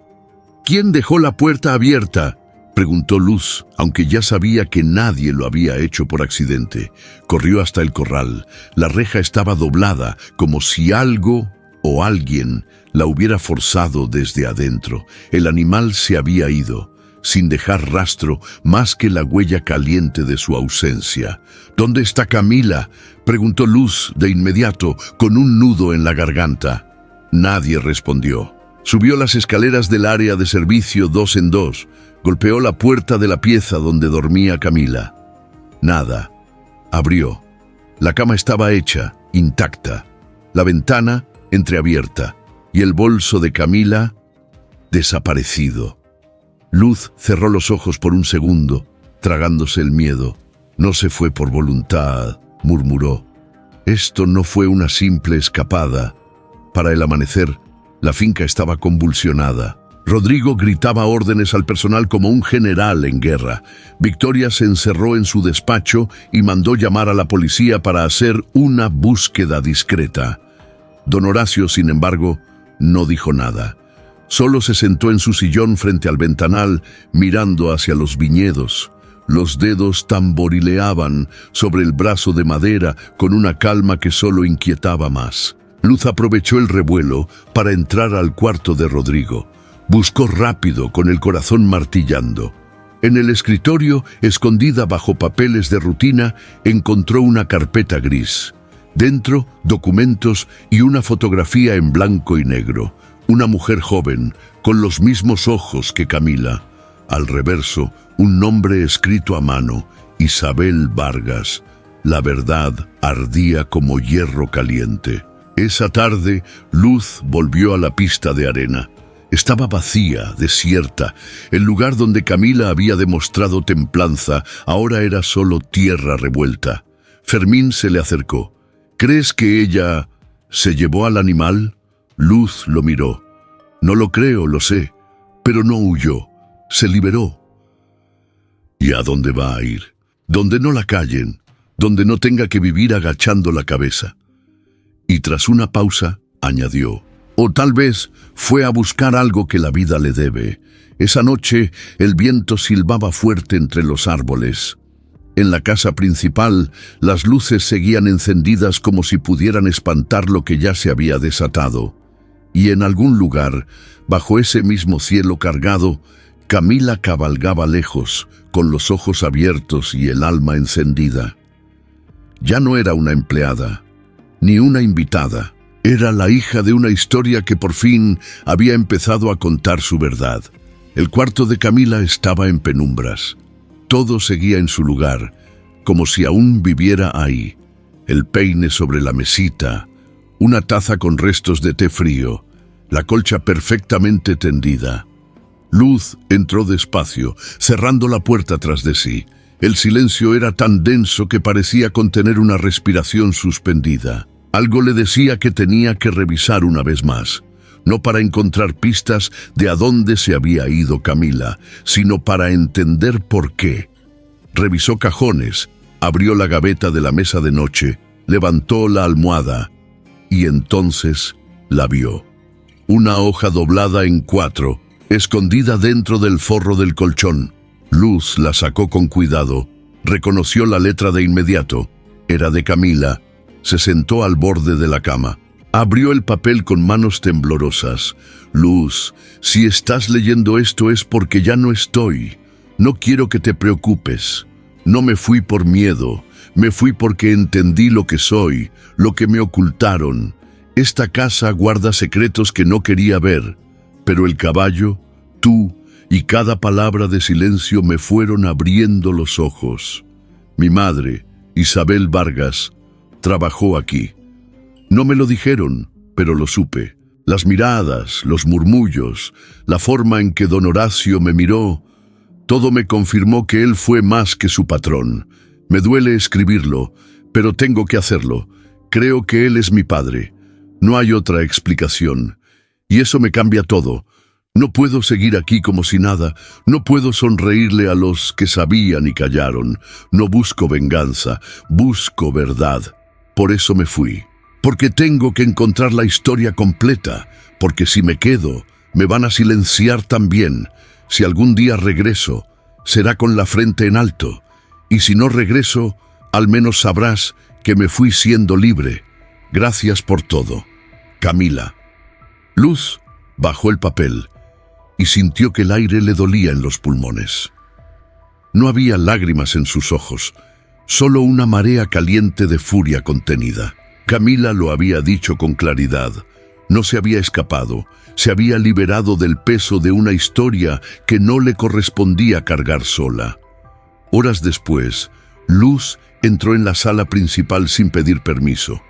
¿Quién dejó la puerta abierta?», preguntó Luz, aunque ya sabía que nadie lo había hecho por accidente. Corrió hasta el corral. La reja estaba doblada, como si algo o alguien la hubiera forzado desde adentro. El animal se había ido, sin dejar rastro más que la huella caliente de su ausencia. «¿Dónde está Camila?», preguntó Luz de inmediato, con un nudo en la garganta. Nadie respondió. Subió las escaleras del área de servicio 2 en 2. Golpeó la puerta de la pieza donde dormía Camila. Nada. Abrió. La cama estaba hecha, intacta. La ventana entreabierta. Y el bolso de Camila desaparecido. Luz cerró los ojos por un segundo, tragándose el miedo. «No se fue por voluntad», murmuró. «Esto no fue una simple escapada». Para el amanecer, la finca estaba convulsionada. Rodrigo gritaba órdenes al personal como un general en guerra. Victoria se encerró en su despacho y mandó llamar a la policía para hacer una búsqueda discreta. Don Horacio, sin embargo, no dijo nada. Solo se sentó en su sillón frente al ventanal, mirando hacia los viñedos. Los dedos tamborileaban sobre el brazo de madera con una calma que solo inquietaba más. Luz aprovechó el revuelo para entrar al cuarto de Rodrigo. Buscó rápido, con el corazón martillando. En el escritorio, escondida bajo papeles de rutina, encontró una carpeta gris. Dentro, documentos y una fotografía en blanco y negro. Una mujer joven, con los mismos ojos que Camila. Al reverso, un nombre escrito a mano, Isabel Vargas. La verdad ardía como hierro caliente. Esa tarde, Luz volvió a la pista de arena. Estaba vacía, desierta. El lugar donde Camila había demostrado templanza ahora era solo tierra revuelta. Fermín se le acercó. «¿Crees que ella se llevó al animal?» Luz lo miró. «No lo creo, lo sé, pero no huyó. Se liberó». «¿Y a dónde va a ir? Donde no la callen, donde no tenga que vivir agachando la cabeza». Y tras una pausa, añadió: «O tal vez fue a buscar algo que la vida le debe». Esa noche, el viento silbaba fuerte entre los árboles. En la casa principal, las luces seguían encendidas como si pudieran espantar lo que ya se había desatado. Y en algún lugar, bajo ese mismo cielo cargado, Camila cabalgaba lejos, con los ojos abiertos y el alma encendida. Ya no era una empleada, ni una invitada. Era la hija de una historia que por fin había empezado a contar su verdad. El cuarto de Camila estaba en penumbras. Todo seguía en su lugar, como si aún viviera ahí. El peine sobre la mesita, una taza con restos de té frío, la colcha perfectamente tendida. Luz entró despacio, cerrando la puerta tras de sí. El silencio era tan denso que parecía contener una respiración suspendida. Algo le decía que tenía que revisar una vez más, no para encontrar pistas de a dónde se había ido Camila, sino para entender por qué. Revisó cajones, abrió la gaveta de la mesa de noche, levantó la almohada y entonces la vio. Una hoja doblada en 4, escondida dentro del forro del colchón. Luz la sacó con cuidado, reconoció la letra de inmediato. Era de Camila. Se sentó al borde de la cama. Abrió el papel con manos temblorosas. Luz, si estás leyendo esto es porque ya no estoy. No quiero que te preocupes. No me fui por miedo. Me fui porque entendí lo que soy, lo que me ocultaron. Esta casa guarda secretos que no quería ver. Pero el caballo, tú y cada palabra de silencio me fueron abriendo los ojos. Mi madre, Isabel Vargas, trabajó aquí. No me lo dijeron, pero lo supe. Las miradas, los murmullos, la forma en que don Horacio me miró, todo me confirmó que él fue más que su patrón. Me duele escribirlo, pero tengo que hacerlo. Creo que él es mi padre. No hay otra explicación. Y eso me cambia todo. No puedo seguir aquí como si nada. No puedo sonreírle a los que sabían y callaron. No busco venganza, busco verdad. Por eso me fui. Porque tengo que encontrar la historia completa. Porque si me quedo, me van a silenciar también. Si algún día regreso, será con la frente en alto. Y si no regreso, al menos sabrás que me fui siendo libre. Gracias por todo. Camila. Luz bajó el papel y sintió que el aire le dolía en los pulmones. No había lágrimas en sus ojos, solo una marea caliente de furia contenida. Camila lo había dicho con claridad. No se había escapado, se había liberado del peso de una historia que no le correspondía cargar sola. Horas después, Luz entró en la sala principal sin pedir permiso.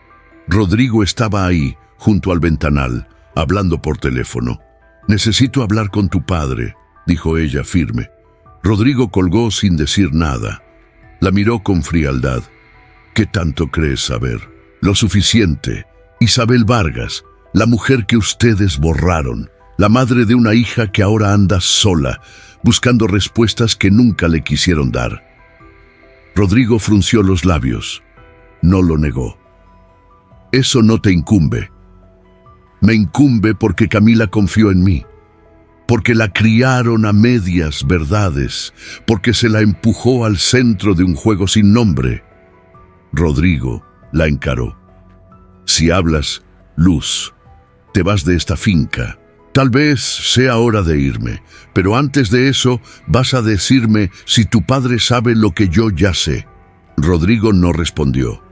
Rodrigo estaba ahí, junto al ventanal, hablando por teléfono. «Necesito hablar con tu padre», dijo ella firme. Rodrigo colgó sin decir nada. La miró con frialdad. «¿Qué tanto crees saber?» «Lo suficiente. Isabel Vargas, la mujer que ustedes borraron, la madre de una hija que ahora anda sola, buscando respuestas que nunca le quisieron dar». Rodrigo frunció los labios. No lo negó. «Eso no te incumbe». «Me incumbe porque Camila confió en mí, porque la criaron a medias verdades, porque se la empujó al centro de un juego sin nombre». Rodrigo la encaró. «Si hablas, Luz, te vas de esta finca. Tal vez sea hora de irme, pero antes de eso vas a decirme si tu padre sabe lo que yo ya sé». Rodrigo no respondió,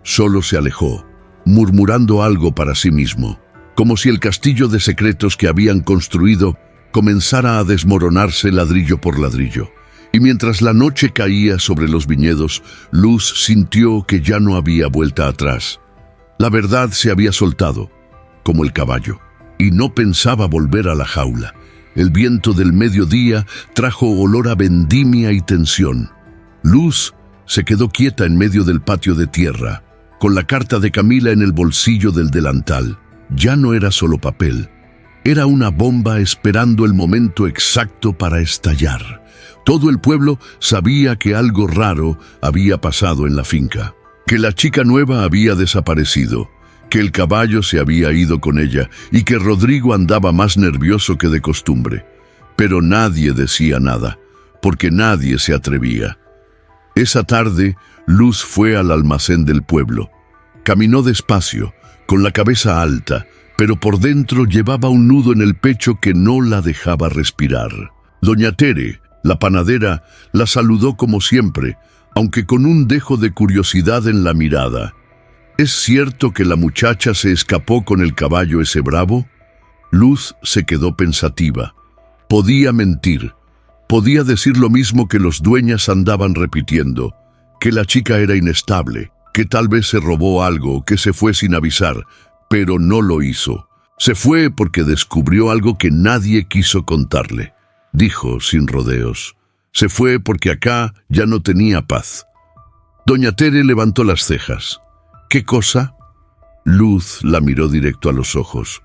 solo se alejó, murmurando algo para sí mismo, como si el castillo de secretos que habían construido comenzara a desmoronarse ladrillo por ladrillo. Y mientras la noche caía sobre los viñedos, Luz sintió que ya no había vuelta atrás. La verdad se había soltado, como el caballo, y no pensaba volver a la jaula. El viento del mediodía trajo olor a vendimia y tensión. Luz se quedó quieta en medio del patio de tierra, con la carta de Camila en el bolsillo del delantal. Ya no era solo papel, era una bomba esperando el momento exacto para estallar. Todo el pueblo sabía que algo raro había pasado en la finca, que la chica nueva había desaparecido, que el caballo se había ido con ella y que Rodrigo andaba más nervioso que de costumbre. Pero nadie decía nada, porque nadie se atrevía. Esa tarde, Luz fue al almacén del pueblo. Caminó despacio, con la cabeza alta, pero por dentro llevaba un nudo en el pecho que no la dejaba respirar. Doña Tere, la panadera, la saludó como siempre, aunque con un dejo de curiosidad en la mirada. ¿Es cierto que la muchacha se escapó con el caballo ese bravo? Luz se quedó pensativa. Podía mentir. Podía decir lo mismo que los dueñas andaban repitiendo, que la chica era inestable, que tal vez se robó algo, que se fue sin avisar, pero no lo hizo. Se fue porque descubrió algo que nadie quiso contarle. Dijo sin rodeos. Se fue porque acá ya no tenía paz. Doña Tere levantó las cejas. ¿Qué cosa? Luz la miró directo a los ojos.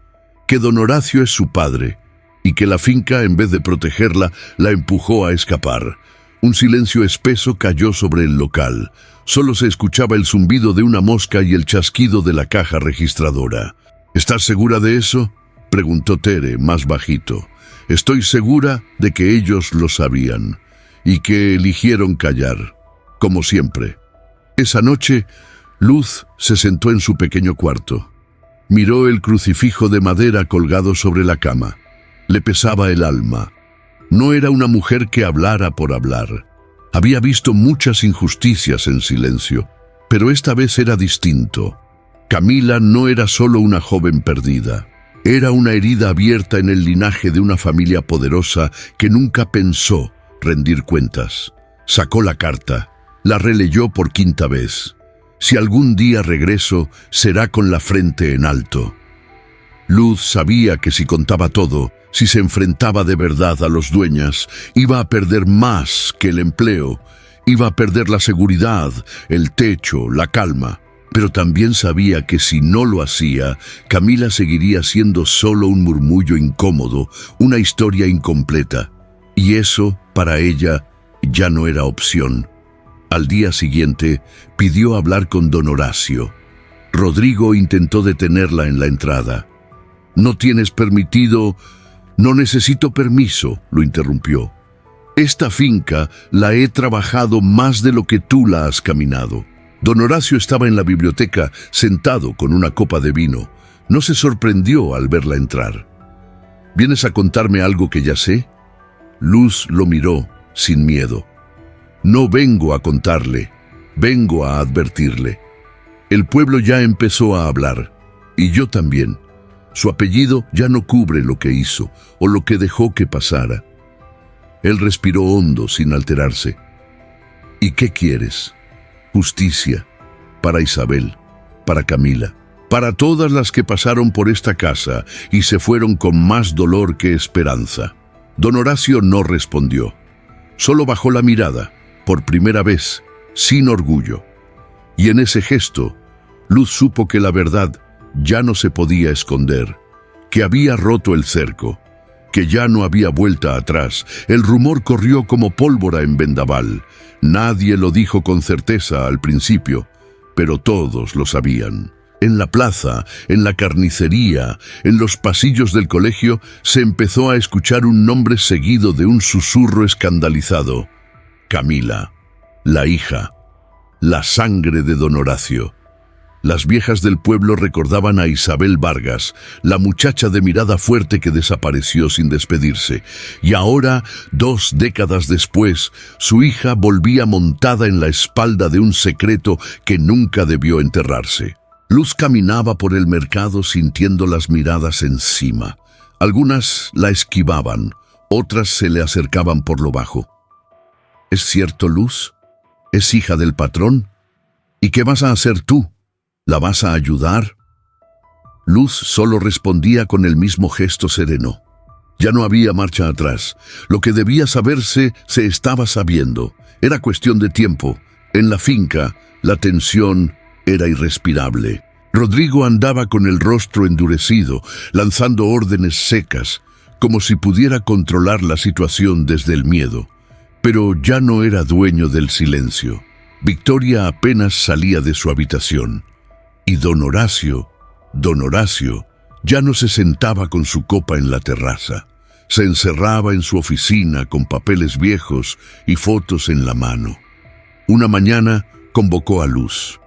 Que don Horacio es su padre, y que la finca, en vez de protegerla, la empujó a escapar. Un silencio espeso cayó sobre el local. Solo se escuchaba el zumbido de una mosca y el chasquido de la caja registradora. ¿Estás segura de eso?, preguntó Tere, más bajito. Estoy segura de que ellos lo sabían, y que eligieron callar, como siempre. Esa noche, Luz se sentó en su pequeño cuarto. Miró el crucifijo de madera colgado sobre la cama. Le pesaba el alma. No era una mujer que hablara por hablar. Había visto muchas injusticias en silencio, pero esta vez era distinto. Camila no era solo una joven perdida. Era una herida abierta en el linaje de una familia poderosa que nunca pensó rendir cuentas. Sacó la carta, la releyó por 5ª vez. Si algún día regreso, será con la frente en alto. Luz sabía que si contaba todo, si se enfrentaba de verdad a los dueñas, iba a perder más que el empleo, iba a perder la seguridad, el techo, la calma. Pero también sabía que si no lo hacía, Camila seguiría siendo solo un murmullo incómodo, una historia incompleta. Y eso, para ella, ya no era opción. Al día siguiente, pidió hablar con don Horacio. Rodrigo intentó detenerla en la entrada. «No tienes permitido...» «No necesito permiso», lo interrumpió. «Esta finca la he trabajado más de lo que tú la has caminado». Don Horacio estaba en la biblioteca, sentado con una copa de vino. No se sorprendió al verla entrar. «¿Vienes a contarme algo que ya sé?» Luz lo miró, sin miedo. «No vengo a contarle, vengo a advertirle. El pueblo ya empezó a hablar, y yo también. Su apellido ya no cubre lo que hizo, o lo que dejó que pasara». Él respiró hondo, sin alterarse. «¿Y qué quieres?» «Justicia, para Isabel, para Camila, para todas las que pasaron por esta casa y se fueron con más dolor que esperanza». Don Horacio no respondió. Solo bajó la mirada, por primera vez, sin orgullo. Y en ese gesto, Luz supo que la verdad ya no se podía esconder, que había roto el cerco, que ya no había vuelta atrás. El rumor corrió como pólvora en vendaval. Nadie lo dijo con certeza al principio, pero todos lo sabían. En la plaza, en la carnicería, en los pasillos del colegio, se empezó a escuchar un nombre seguido de un susurro escandalizado. Camila, la hija, la sangre de don Horacio. Las viejas del pueblo recordaban a Isabel Vargas, la muchacha de mirada fuerte que desapareció sin despedirse. Y ahora, 2 décadas después, su hija volvía montada en la espalda de un secreto que nunca debió enterrarse. Luz caminaba por el mercado sintiendo las miradas encima. Algunas la esquivaban, otras se le acercaban por lo bajo. ¿Es cierto, Luz? ¿Es hija del patrón? ¿Y qué vas a hacer tú? ¿La vas a ayudar? Luz solo respondía con el mismo gesto sereno. Ya no había marcha atrás. Lo que debía saberse se estaba sabiendo. Era cuestión de tiempo. En la finca, la tensión era irrespirable. Rodrigo andaba con el rostro endurecido, lanzando órdenes secas, como si pudiera controlar la situación desde el miedo. Pero ya no era dueño del silencio. Victoria apenas salía de su habitación. Y don Horacio, ya no se sentaba con su copa en la terraza. Se encerraba en su oficina con papeles viejos y fotos en la mano. Una mañana convocó a Luz.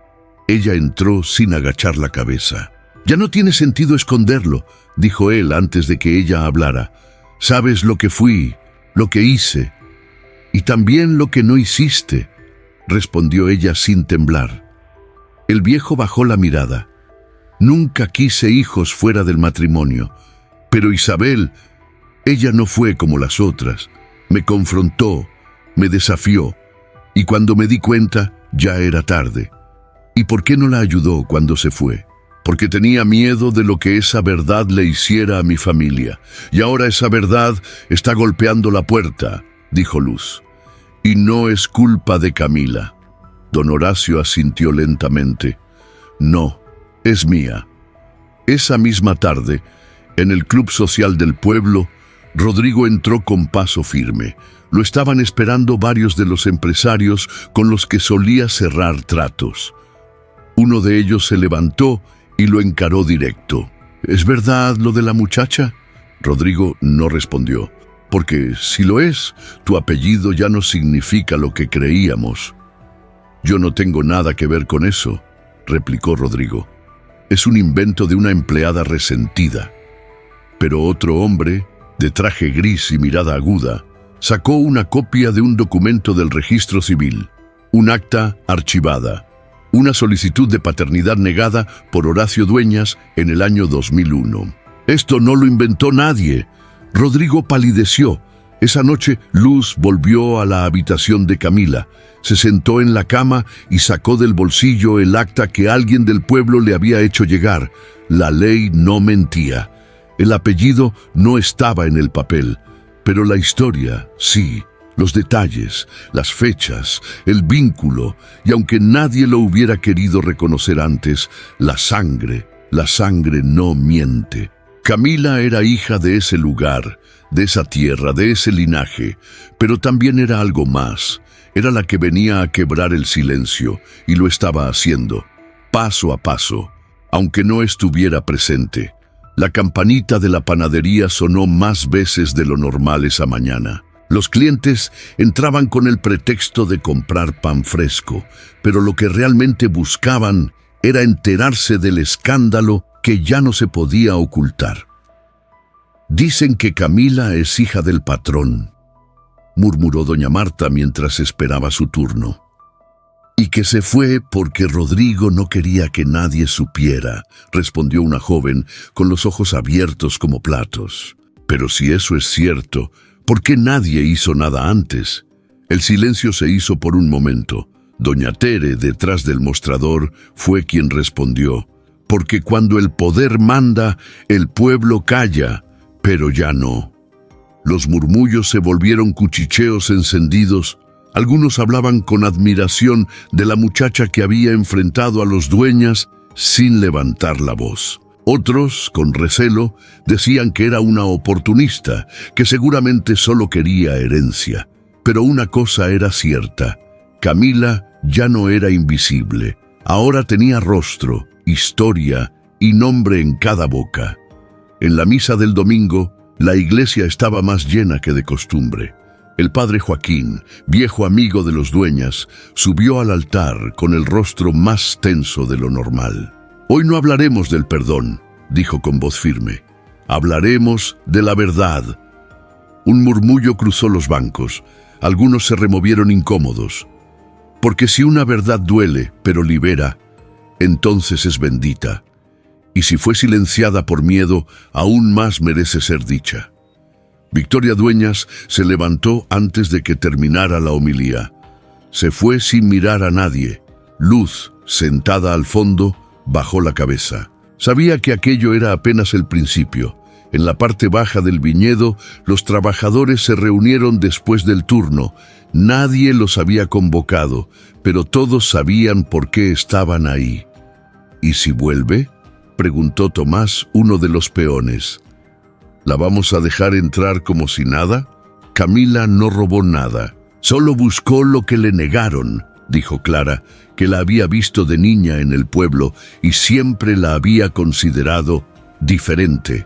Ella entró sin agachar la cabeza. «Ya no tiene sentido esconderlo», dijo él antes de que ella hablara. «Sabes lo que fui, lo que hice, y también lo que no hiciste», respondió ella sin temblar. El viejo bajó la mirada. «Nunca quise hijos fuera del matrimonio, pero Isabel, ella no fue como las otras. Me confrontó, me desafió, y cuando me di cuenta, ya era tarde». «¿Y por qué no la ayudó cuando se fue?» «Porque tenía miedo de lo que esa verdad le hiciera a mi familia. Y ahora esa verdad está golpeando la puerta», dijo Luz. «Y no es culpa de Camila». Don Horacio asintió lentamente. «No, es mía». Esa misma tarde, en el Club Social del pueblo, Rodrigo entró con paso firme. Lo estaban esperando varios de los empresarios con los que solía cerrar tratos. Uno de ellos se levantó y lo encaró directo. «¿Es verdad lo de la muchacha?» Rodrigo no respondió. «Porque si lo es, tu apellido ya no significa lo que creíamos». «Yo no tengo nada que ver con eso», replicó Rodrigo. «Es un invento de una empleada resentida». Pero otro hombre, de traje gris y mirada aguda, sacó una copia de un documento del registro civil, un acta archivada, una solicitud de paternidad negada por Horacio Dueñas en el año 2001. «Esto no lo inventó nadie». Rodrigo palideció. Esa noche, Luz volvió a la habitación de Camila, se sentó en la cama y sacó del bolsillo el acta que alguien del pueblo le había hecho llegar. La ley no mentía. El apellido no estaba en el papel, pero la historia sí. Los detalles, las fechas, el vínculo, y aunque nadie lo hubiera querido reconocer antes, la sangre no miente. Camila era hija de ese lugar, de esa tierra, de ese linaje, pero también era algo más. Era la que venía a quebrar el silencio, y lo estaba haciendo, paso a paso, aunque no estuviera presente. La campanita de la panadería sonó más veces de lo normal esa mañana. Los clientes entraban con el pretexto de comprar pan fresco, pero lo que realmente buscaban era enterarse del escándalo que ya no se podía ocultar. «Dicen que Camila es hija del patrón», murmuró doña Marta mientras esperaba su turno. «Y que se fue porque Rodrigo no quería que nadie supiera», respondió una joven con los ojos abiertos como platos. «Pero si eso es cierto, ¿por qué nadie hizo nada antes?». El silencio se hizo por un momento. Doña Tere, detrás del mostrador, fue quien respondió: «Porque cuando el poder manda, el pueblo calla, pero ya no». Los murmullos se volvieron cuchicheos encendidos. Algunos hablaban con admiración de la muchacha que había enfrentado a los Dueñas sin levantar la voz. Otros, con recelo, decían que era una oportunista, que seguramente solo quería herencia. Pero una cosa era cierta: Camila ya no era invisible. Ahora tenía rostro, historia y nombre en cada boca. En la misa del domingo, la iglesia estaba más llena que de costumbre. El padre Joaquín, viejo amigo de los Dueñas, subió al altar con el rostro más tenso de lo normal. «Hoy no hablaremos del perdón», dijo con voz firme. «Hablaremos de la verdad». Un murmullo cruzó los bancos. Algunos se removieron incómodos. Porque si una verdad duele, pero libera, entonces es bendita. Y si fue silenciada por miedo, aún más merece ser dicha. Victoria Dueñas se levantó antes de que terminara la homilía. Se fue sin mirar a nadie. Luz, sentada al fondo, bajó la cabeza. Sabía que aquello era apenas el principio. En la parte baja del viñedo, los trabajadores se reunieron después del turno. Nadie los había convocado, pero todos sabían por qué estaban ahí. «¿Y si vuelve?», preguntó Tomás, uno de los peones. «¿La vamos a dejar entrar como si nada?». «Camila no robó nada, solo buscó lo que le negaron», dijo Clara, que la había visto de niña en el pueblo y siempre la había considerado diferente.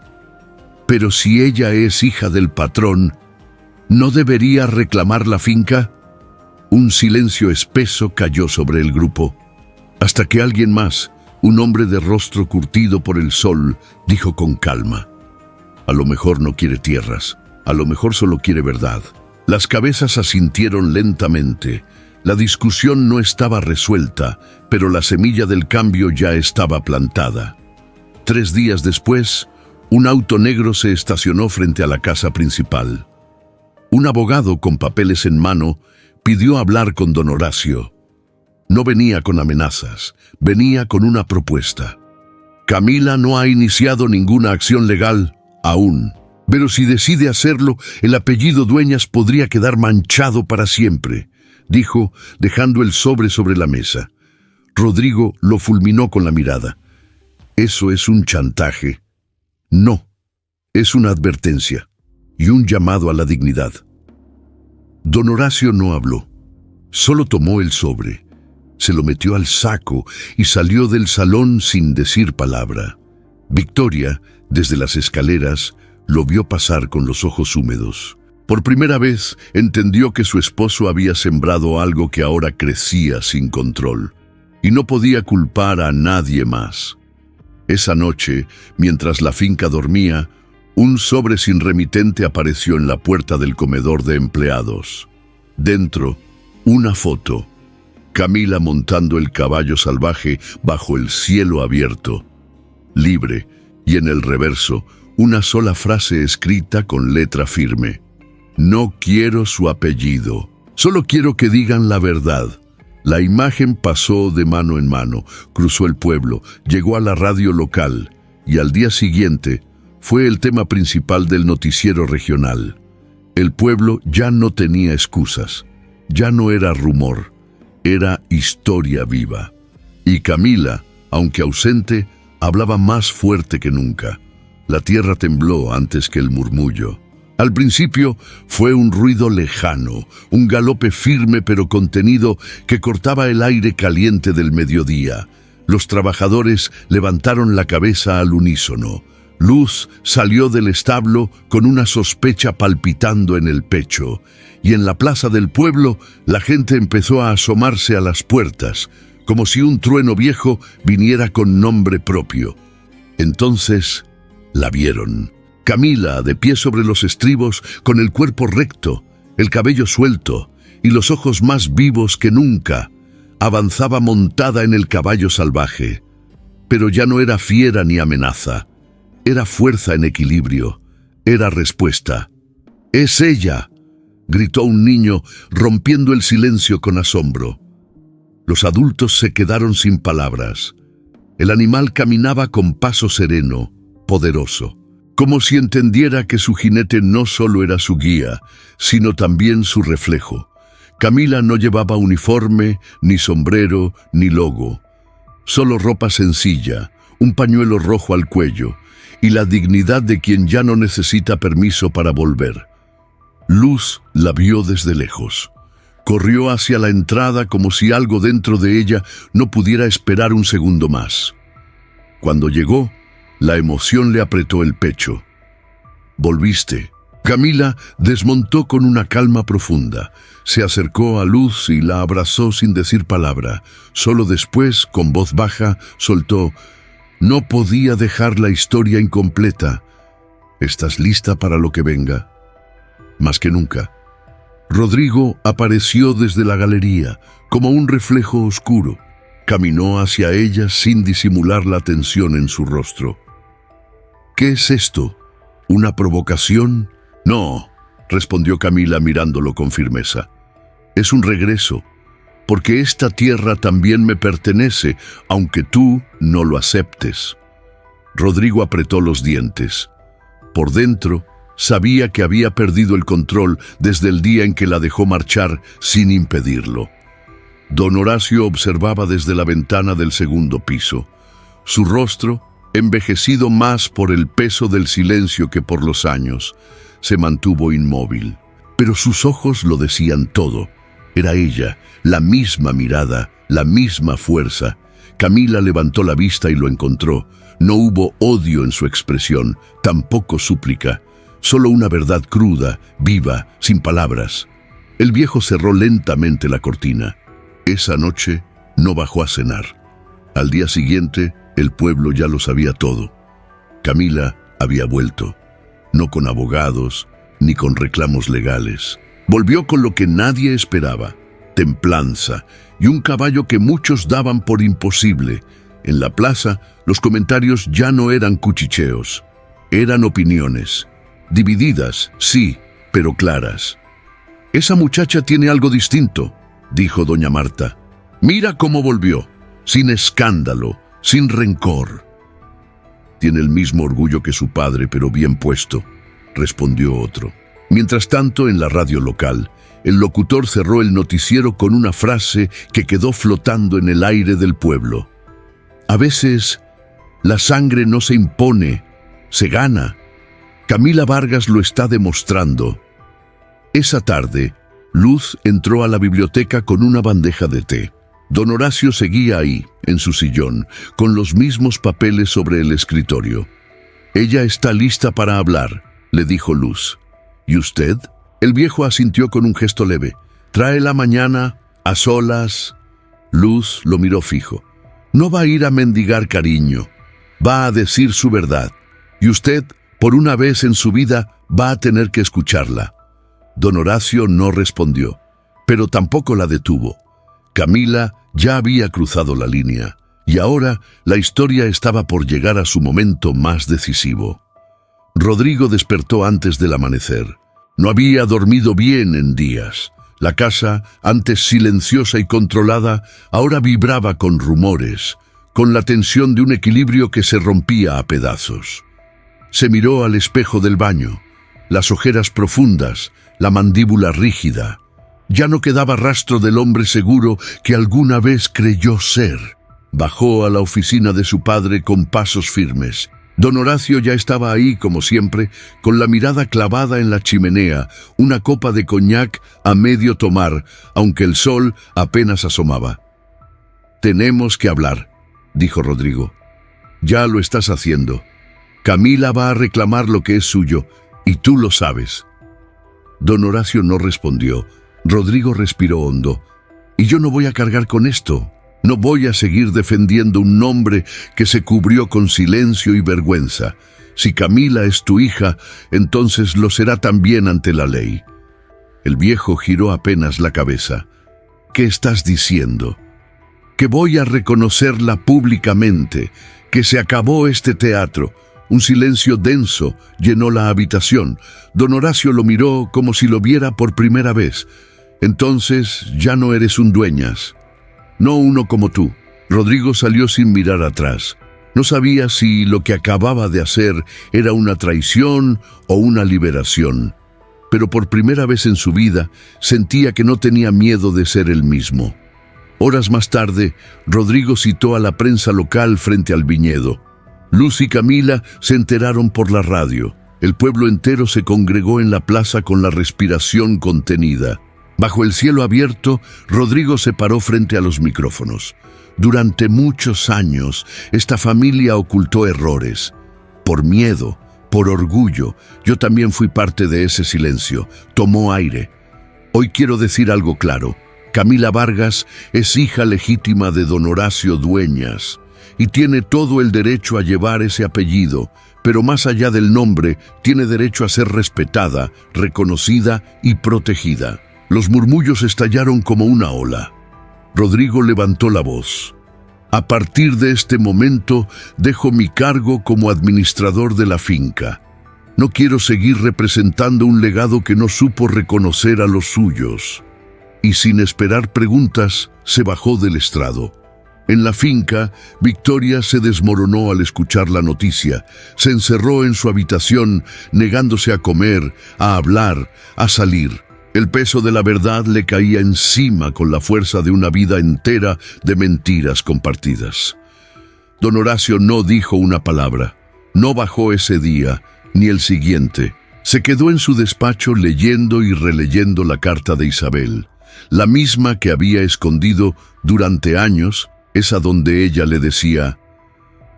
«Pero si ella es hija del patrón, ¿no debería reclamar la finca?». Un silencio espeso cayó sobre el grupo, hasta que alguien más, un hombre de rostro curtido por el sol, dijo con calma: a lo mejor no quiere tierras, a lo mejor solo quiere verdad. Las cabezas asintieron lentamente. La discusión no estaba resuelta, pero la semilla del cambio ya estaba plantada. 3 días después, un auto negro se estacionó frente a la casa principal. Un abogado con papeles en mano pidió hablar con don Horacio. No venía con amenazas, venía con una propuesta. Camila no ha iniciado ninguna acción legal aún, pero si decide hacerlo, el apellido Dueñas podría quedar manchado para siempre, dijo, dejando el sobre la mesa. Rodrigo lo fulminó con la mirada. ¿Eso es un chantaje? No, es una advertencia y un llamado a la dignidad. Don Horacio no habló, solo tomó el sobre, se lo metió al saco y salió del salón sin decir palabra. Victoria, desde las escaleras, lo vio pasar con los ojos húmedos. Por primera vez entendió que su esposo había sembrado algo que ahora crecía sin control, y no podía culpar a nadie más. Esa noche, mientras la finca dormía, un sobre sin remitente apareció en la puerta del comedor de empleados. Dentro, una foto. Camila montando el caballo salvaje bajo el cielo abierto. Libre, y en el reverso, una sola frase escrita con letra firme. No quiero su apellido, solo quiero que digan la verdad. La imagen pasó de mano en mano, cruzó el pueblo, llegó a la radio local y al día siguiente fue el tema principal del noticiero regional. El pueblo ya no tenía excusas, ya no era rumor, era historia viva. Y Camila, aunque ausente, hablaba más fuerte que nunca. La tierra tembló antes que el murmullo. Al principio fue un ruido lejano, un galope firme pero contenido que cortaba el aire caliente del mediodía. Los trabajadores levantaron la cabeza al unísono. Luz salió del establo con una sospecha palpitando en el pecho, y en la plaza del pueblo la gente empezó a asomarse a las puertas, como si un trueno viejo viniera con nombre propio. Entonces la vieron. Camila, de pie sobre los estribos, con el cuerpo recto, el cabello suelto y los ojos más vivos que nunca, avanzaba montada en el caballo salvaje. Pero ya no era fiera ni amenaza, era fuerza en equilibrio, era respuesta. «¡Es ella!», gritó un niño, rompiendo el silencio con asombro. Los adultos se quedaron sin palabras. El animal caminaba con paso sereno, poderoso, como si entendiera que su jinete no solo era su guía, sino también su reflejo. Camila no llevaba uniforme, ni sombrero, ni logo. Solo ropa sencilla, un pañuelo rojo al cuello, y la dignidad de quien ya no necesita permiso para volver. Luz la vio desde lejos. Corrió hacia la entrada como si algo dentro de ella no pudiera esperar un segundo más. Cuando llegó, la emoción le apretó el pecho. «¿Volviste?». Camila desmontó con una calma profunda. Se acercó a Luz y la abrazó sin decir palabra. Solo después, con voz baja, soltó: «No podía dejar la historia incompleta. ¿Estás lista para lo que venga?». Más que nunca. Rodrigo apareció desde la galería, como un reflejo oscuro. Caminó hacia ella sin disimular la tensión en su rostro. «¿Qué es esto? ¿Una provocación?». «No», respondió Camila mirándolo con firmeza. «Es un regreso, porque esta tierra también me pertenece, aunque tú no lo aceptes». Rodrigo apretó los dientes. Por dentro, sabía que había perdido el control desde el día en que la dejó marchar sin impedirlo. Don Horacio observaba desde la ventana del segundo piso. Su rostro, envejecido más por el peso del silencio que por los años, se mantuvo inmóvil. Pero sus ojos lo decían todo. Era ella, la misma mirada, la misma fuerza. Camila levantó la vista y lo encontró. No hubo odio en su expresión, tampoco súplica. Solo una verdad cruda, viva, sin palabras. El viejo cerró lentamente la cortina. Esa noche no bajó a cenar. Al día siguiente, el pueblo ya lo sabía todo. Camila había vuelto, no con abogados ni con reclamos legales. Volvió con lo que nadie esperaba: templanza y un caballo que muchos daban por imposible. En la plaza, los comentarios ya no eran cuchicheos, eran opiniones. Divididas, sí, pero claras. «Esa muchacha tiene algo distinto», dijo doña Marta. «Mira cómo volvió, sin escándalo, sin rencor». «Tiene el mismo orgullo que su padre, pero bien puesto», respondió otro. Mientras tanto, en la radio local, el locutor cerró el noticiero con una frase que quedó flotando en el aire del pueblo. «A veces, la sangre no se impone, se gana. Camila Vargas lo está demostrando». Esa tarde, Luz entró a la biblioteca con una bandeja de té. Don Horacio seguía ahí, en su sillón, con los mismos papeles sobre el escritorio. «Ella está lista para hablar», le dijo Luz. «¿Y usted?». El viejo asintió con un gesto leve. «Tráela mañana, a solas». Luz lo miró fijo. «No va a ir a mendigar cariño, va a decir su verdad. Y usted, por una vez en su vida, va a tener que escucharla». Don Horacio no respondió, pero tampoco la detuvo. Camila ya había cruzado la línea, y ahora la historia estaba por llegar a su momento más decisivo. Rodrigo despertó antes del amanecer. No había dormido bien en días. La casa, antes silenciosa y controlada, ahora vibraba con rumores, con la tensión de un equilibrio que se rompía a pedazos. Se miró al espejo del baño, las ojeras profundas, la mandíbula rígida. Ya no quedaba rastro del hombre seguro que alguna vez creyó ser. Bajó a la oficina de su padre con pasos firmes. Don Horacio ya estaba ahí, como siempre, con la mirada clavada en la chimenea, una copa de coñac a medio tomar, aunque el sol apenas asomaba. «Tenemos que hablar», dijo Rodrigo. «Ya lo estás haciendo. Camila va a reclamar lo que es suyo, y tú lo sabes». Don Horacio no respondió. Rodrigo respiró hondo. «Y yo no voy a cargar con esto. No voy a seguir defendiendo un nombre que se cubrió con silencio y vergüenza. Si Camila es tu hija, entonces lo será también ante la ley». El viejo giró apenas la cabeza. «¿Qué estás diciendo?». «Que voy a reconocerla públicamente, que se acabó este teatro». Un silencio denso llenó la habitación. Don Horacio lo miró como si lo viera por primera vez. «Entonces ya no eres un dueñas. No uno como tú». Rodrigo salió sin mirar atrás. No sabía si lo que acababa de hacer era una traición o una liberación. Pero por primera vez en su vida sentía que no tenía miedo de ser el mismo. Horas más tarde, Rodrigo citó a la prensa local frente al viñedo. Luz y Camila se enteraron por la radio. El pueblo entero se congregó en la plaza con la respiración contenida. Bajo el cielo abierto, Rodrigo se paró frente a los micrófonos. Durante muchos años, esta familia ocultó errores. Por miedo, por orgullo, yo también fui parte de ese silencio. Tomó aire. Hoy quiero decir algo claro. Camila Vargas es hija legítima de don Horacio Dueñas y tiene todo el derecho a llevar ese apellido, pero más allá del nombre, tiene derecho a ser respetada, reconocida y protegida. Los murmullos estallaron como una ola. Rodrigo levantó la voz. «A partir de este momento, dejo mi cargo como administrador de la finca. No quiero seguir representando un legado que no supo reconocer a los suyos». Y sin esperar preguntas, se bajó del estrado. En la finca, Victoria se desmoronó al escuchar la noticia. Se encerró en su habitación, negándose a comer, a hablar, a salir. El peso de la verdad le caía encima con la fuerza de una vida entera de mentiras compartidas. Don Horacio no dijo una palabra. No bajó ese día, ni el siguiente. Se quedó en su despacho leyendo y releyendo la carta de Isabel, la misma que había escondido durante años, esa donde ella le decía: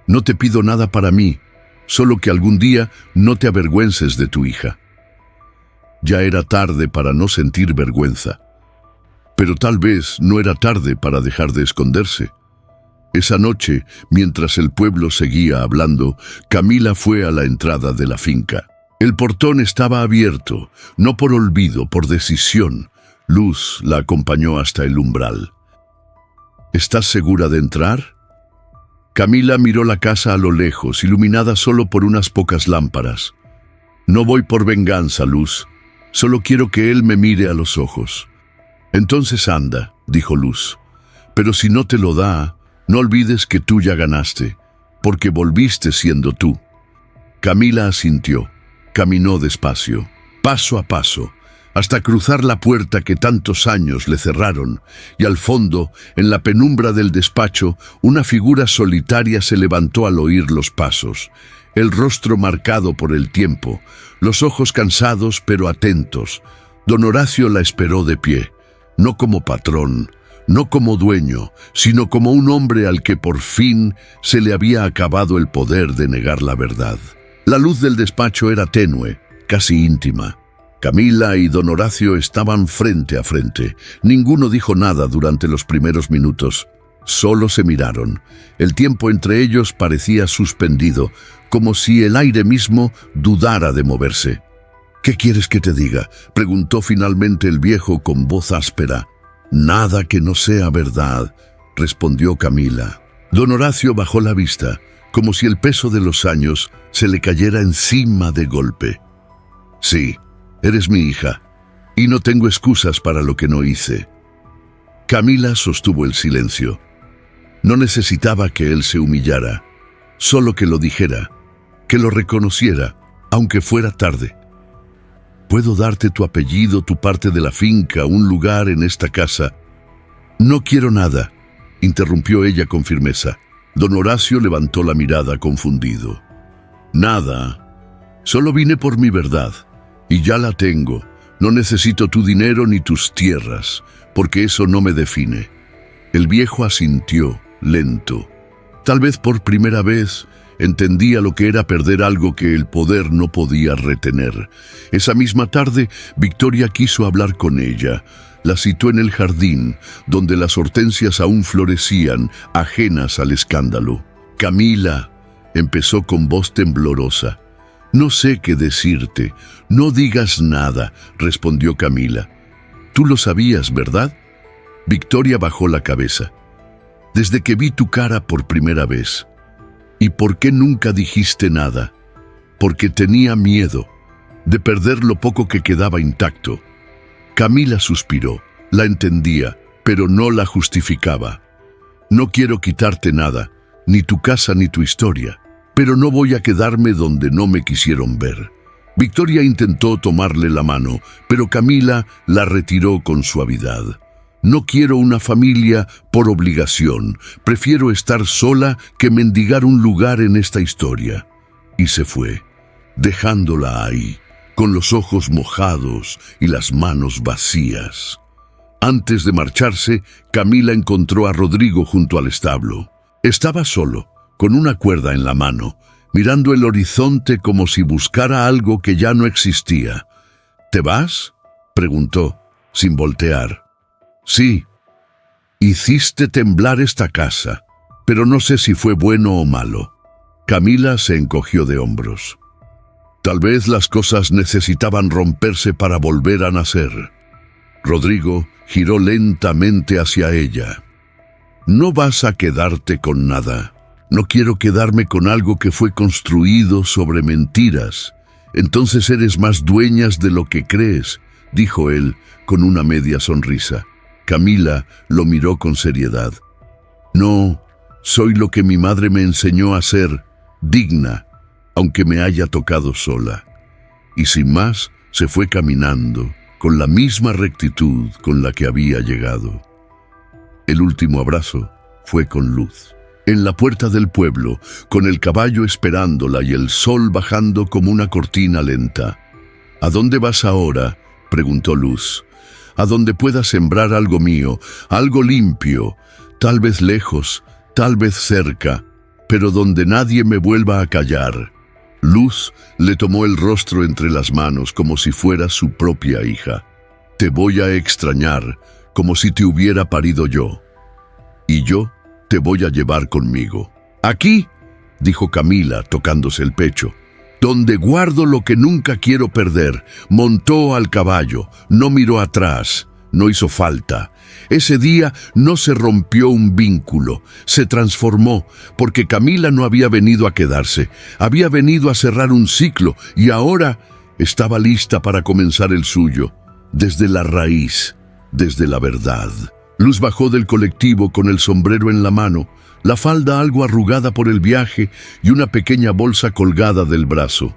«No te pido nada para mí, solo que algún día no te avergüences de tu hija». Ya era tarde para no sentir vergüenza. Pero tal vez no era tarde para dejar de esconderse. Esa noche, mientras el pueblo seguía hablando, Camila fue a la entrada de la finca. El portón estaba abierto, no por olvido, por decisión. Luz la acompañó hasta el umbral. ¿Estás segura de entrar? Camila miró la casa a lo lejos, iluminada solo por unas pocas lámparas. No voy por venganza, Luz. Solo quiero que él me mire a los ojos. Entonces anda, dijo Luz. Pero si no te lo da, no olvides que tú ya ganaste, porque volviste siendo tú. Camila asintió. Caminó despacio, paso a paso, hasta cruzar la puerta que tantos años le cerraron, y al fondo, en la penumbra del despacho, una figura solitaria se levantó al oír los pasos, el rostro marcado por el tiempo, los ojos cansados pero atentos. Don Horacio la esperó de pie, no como patrón, no como dueño, sino como un hombre al que por fin se le había acabado el poder de negar la verdad. La luz del despacho era tenue, casi íntima. Camila y don Horacio estaban frente a frente. Ninguno dijo nada durante los primeros minutos. Solo se miraron. El tiempo entre ellos parecía suspendido, como si el aire mismo dudara de moverse. «¿Qué quieres que te diga?», preguntó finalmente el viejo con voz áspera. «Nada que no sea verdad», respondió Camila. Don Horacio bajó la vista, como si el peso de los años se le cayera encima de golpe. «Sí, eres mi hija, y no tengo excusas para lo que no hice». Camila sostuvo el silencio. No necesitaba que él se humillara, solo que lo dijera, que lo reconociera, aunque fuera tarde. «Puedo darte tu apellido, tu parte de la finca, un lugar en esta casa». «No quiero nada», interrumpió ella con firmeza. Don Horacio levantó la mirada confundido. «Nada. Solo vine por mi verdad, y ya la tengo. No necesito tu dinero ni tus tierras, porque eso no me define». El viejo asintió, lento. Tal vez por primera vez entendía lo que era perder algo que el poder no podía retener. Esa misma tarde, Victoria quiso hablar con ella. La citó en el jardín, donde las hortensias aún florecían, ajenas al escándalo. «Camila», empezó con voz temblorosa. «No sé qué decirte. No digas nada», respondió Camila. «Tú lo sabías, ¿verdad?» Victoria bajó la cabeza. «Desde que vi tu cara por primera vez». «¿Y por qué nunca dijiste nada?» «Porque tenía miedo de perder lo poco que quedaba intacto». Camila suspiró. La entendía, pero no la justificaba. «No quiero quitarte nada, ni tu casa ni tu historia, pero no voy a quedarme donde no me quisieron ver». Victoria intentó tomarle la mano, pero Camila la retiró con suavidad. «No quiero una familia por obligación. Prefiero estar sola que mendigar un lugar en esta historia». Y se fue, dejándola ahí, con los ojos mojados y las manos vacías. Antes de marcharse, Camila encontró a Rodrigo junto al establo. Estaba solo, con una cuerda en la mano, mirando el horizonte como si buscara algo que ya no existía. «¿Te vas?», preguntó, sin voltear. «Sí. Hiciste temblar esta casa, pero no sé si fue bueno o malo». Camila se encogió de hombros. Tal vez las cosas necesitaban romperse para volver a nacer. Rodrigo giró lentamente hacia ella. «No vas a quedarte con nada. No quiero quedarme con algo que fue construido sobre mentiras. Entonces eres más dueñas de lo que crees», dijo él con una media sonrisa. Camila lo miró con seriedad. «No, soy lo que mi madre me enseñó a ser, digna, aunque me haya tocado sola». Y sin más, se fue caminando, con la misma rectitud con la que había llegado. El último abrazo fue con Luz. En la puerta del pueblo, con el caballo esperándola y el sol bajando como una cortina lenta. «¿A dónde vas ahora?», preguntó Luz. «A donde pueda sembrar algo mío, algo limpio, tal vez lejos, tal vez cerca, pero donde nadie me vuelva a callar». Luz le tomó el rostro entre las manos como si fuera su propia hija. Te voy a extrañar como si te hubiera parido yo. Y yo te voy a llevar conmigo. Aquí, dijo Camila tocándose el pecho, donde guardo lo que nunca quiero perder. Montó al caballo, no miró atrás, no hizo falta. Ese día no se rompió un vínculo, se transformó, porque Camila no había venido a quedarse, había venido a cerrar un ciclo y ahora estaba lista para comenzar el suyo, desde la raíz, desde la verdad. Luz bajó del colectivo con el sombrero en la mano, la falda algo arrugada por el viaje y una pequeña bolsa colgada del brazo.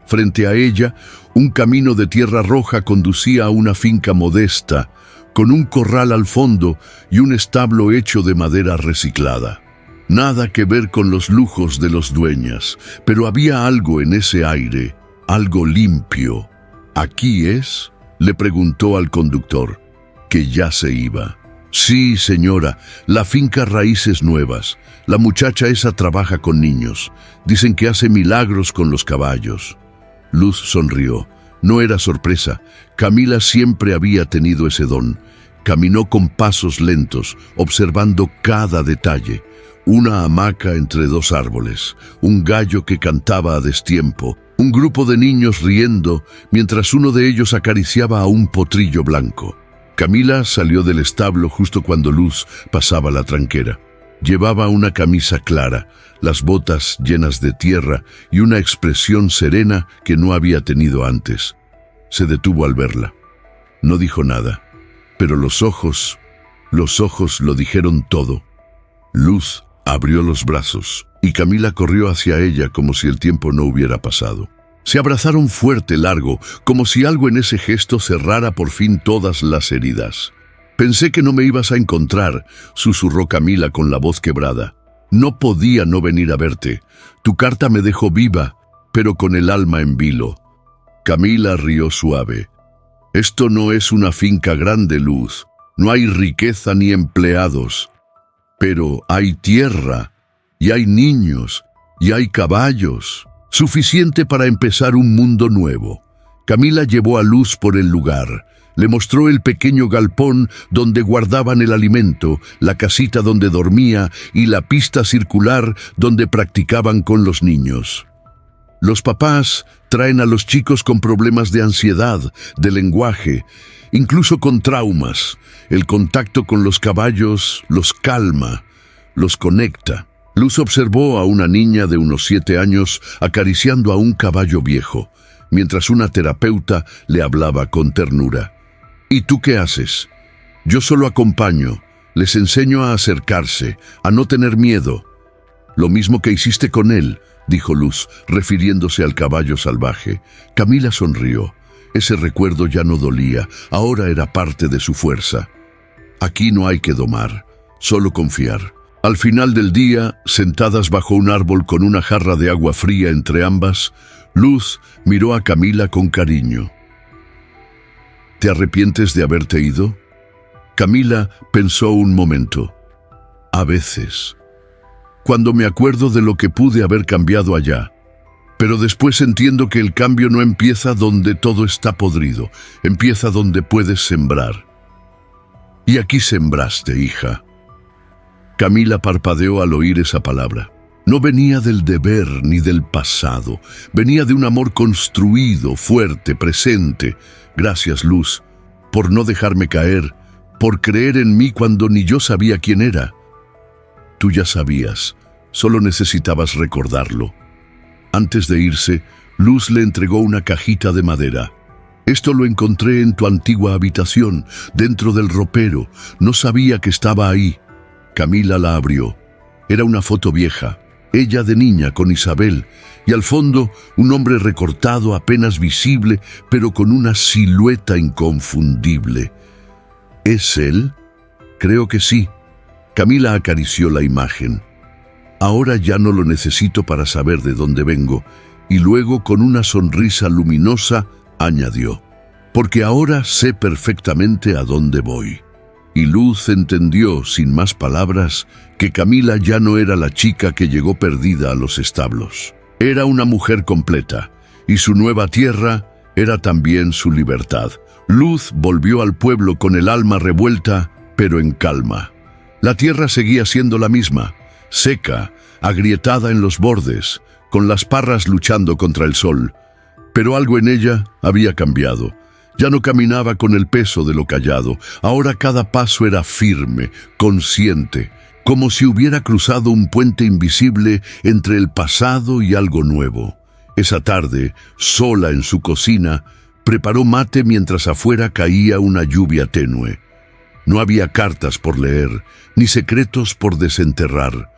Frente a ella, un camino de tierra roja conducía a una finca modesta, con un corral al fondo y un establo hecho de madera reciclada. Nada que ver con los lujos de los dueños, pero había algo en ese aire, algo limpio. ¿Aquí es?, le preguntó al conductor, que ya se iba. Sí, señora, la finca Raíces Nuevas. La muchacha esa trabaja con niños. Dicen que hace milagros con los caballos. Luz sonrió. No era sorpresa. Camila siempre había tenido ese don. Caminó con pasos lentos, observando cada detalle. Una hamaca entre dos árboles, un gallo que cantaba a destiempo, un grupo de niños riendo mientras uno de ellos acariciaba a un potrillo blanco. Camila salió del establo justo cuando Luz pasaba la tranquera. Llevaba una camisa clara, las botas llenas de tierra y una expresión serena que no había tenido antes. Se detuvo al verla. No dijo nada, pero los ojos lo dijeron todo. Luz abrió los brazos y Camila corrió hacia ella como si el tiempo no hubiera pasado. Se abrazaron fuerte, largo, como si algo en ese gesto cerrara por fin todas las heridas. Pensé que no me ibas a encontrar, susurró Camila con la voz quebrada. No podía no venir a verte. Tu carta me dejó viva, pero con el alma en vilo. Camila rió suave. Esto no es una finca grande, Luz. No hay riqueza ni empleados. Pero hay tierra, y hay niños, y hay caballos. Suficiente para empezar un mundo nuevo. Camila llevó a Luz por el lugar. Le mostró el pequeño galpón donde guardaban el alimento, la casita donde dormía y la pista circular donde practicaban con los niños. Los papás traen a los chicos con problemas de ansiedad, de lenguaje, incluso con traumas. El contacto con los caballos los calma, los conecta. Luz observó a una niña de unos 7 años acariciando a un caballo viejo, mientras una terapeuta le hablaba con ternura. ¿Y tú qué haces? Yo solo acompaño, les enseño a acercarse, a no tener miedo. Lo mismo que hiciste con él, dijo Luz, refiriéndose al caballo salvaje. Camila sonrió. Ese recuerdo ya no dolía, ahora era parte de su fuerza. Aquí no hay que domar, solo confiar. Al final del día, sentadas bajo un árbol con una jarra de agua fría entre ambas, Luz miró a Camila con cariño. ¿Te arrepientes de haberte ido? Camila pensó un momento. A veces. Cuando me acuerdo de lo que pude haber cambiado allá. Pero después entiendo que el cambio no empieza donde todo está podrido, empieza donde puedes sembrar. Y aquí sembraste, hija. Camila parpadeó al oír esa palabra. No venía del deber ni del pasado, venía de un amor construido, fuerte, presente. Gracias, Luz, por no dejarme caer, por creer en mí cuando ni yo sabía quién era. Tú ya sabías, solo necesitabas recordarlo. Antes de irse, Luz le entregó una cajita de madera. Esto lo encontré en tu antigua habitación, dentro del ropero. No sabía que estaba ahí. Camila la abrió. Era una foto vieja, ella de niña con Isabel, y al fondo un hombre recortado apenas visible, pero con una silueta inconfundible. ¿Es él? Creo que sí. Camila acarició la imagen. Ahora ya no lo necesito para saber de dónde vengo, y luego con una sonrisa luminosa añadió, porque ahora sé perfectamente a dónde voy. Y Luz entendió, sin más palabras, que Camila ya no era la chica que llegó perdida a los establos. Era una mujer completa, y su nueva tierra era también su libertad. Luz volvió al pueblo con el alma revuelta, pero en calma. La tierra seguía siendo la misma, seca, agrietada en los bordes, con las parras luchando contra el sol. Pero algo en ella había cambiado. Ya no caminaba con el peso de lo callado. Ahora cada paso era firme, consciente, como si hubiera cruzado un puente invisible entre el pasado y algo nuevo. Esa tarde, sola en su cocina, preparó mate mientras afuera caía una lluvia tenue. No había cartas por leer, ni secretos por desenterrar,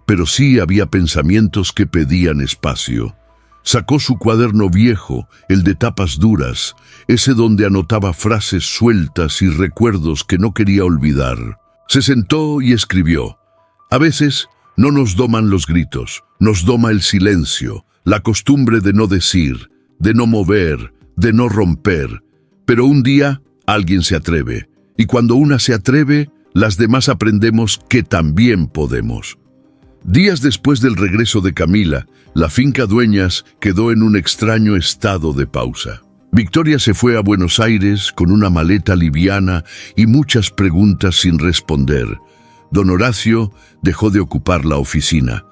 pero sí había pensamientos que pedían espacio. Sacó su cuaderno viejo, el de tapas duras, ese donde anotaba frases sueltas y recuerdos que no quería olvidar. Se sentó y escribió. A veces no nos doman los gritos, nos doma el silencio, la costumbre de no decir, de no mover, de no romper. Pero un día alguien se atreve, y cuando una se atreve, las demás aprendemos que también podemos. Días después del regreso de Camila, la finca Dueñas quedó en un extraño estado de pausa. Victoria se fue a Buenos Aires con una maleta liviana y muchas preguntas sin responder. Don Horacio dejó de ocupar la oficina.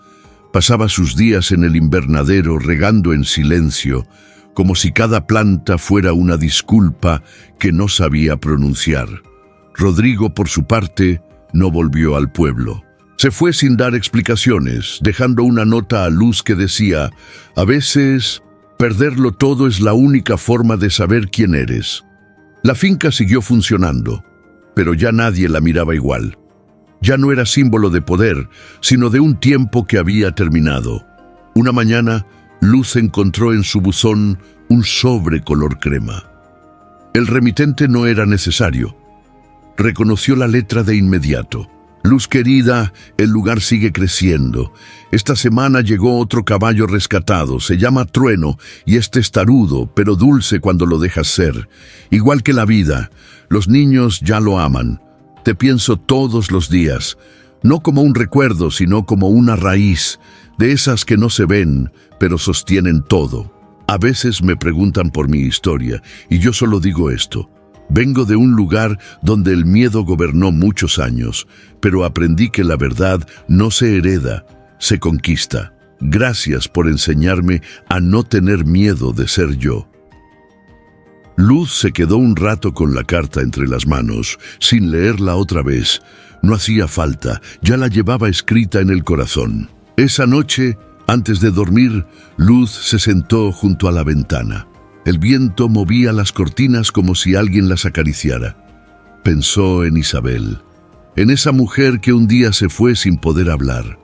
Pasaba sus días en el invernadero regando en silencio, como si cada planta fuera una disculpa que no sabía pronunciar. Rodrigo, por su parte, no volvió al pueblo. Se fue sin dar explicaciones, dejando una nota a Luz que decía: a veces, perderlo todo es la única forma de saber quién eres. La finca siguió funcionando, pero ya nadie la miraba igual. Ya no era símbolo de poder, sino de un tiempo que había terminado. Una mañana, Luz encontró en su buzón un sobre color crema. El remitente no era necesario. Reconoció la letra de inmediato. Luz querida, el lugar sigue creciendo. Esta semana llegó otro caballo rescatado, se llama Trueno, y es testarudo, pero dulce cuando lo dejas ser. Igual que la vida, los niños ya lo aman. Te pienso todos los días, no como un recuerdo, sino como una raíz, de esas que no se ven, pero sostienen todo. A veces me preguntan por mi historia, y yo solo digo esto. Vengo de un lugar donde el miedo gobernó muchos años, pero aprendí que la verdad no se hereda, se conquista. Gracias por enseñarme a no tener miedo de ser yo. Luz se quedó un rato con la carta entre las manos, sin leerla otra vez. No hacía falta, ya la llevaba escrita en el corazón. Esa noche, antes de dormir, Luz se sentó junto a la ventana. El viento movía las cortinas como si alguien las acariciara. Pensó en Isabel, en esa mujer que un día se fue sin poder hablar.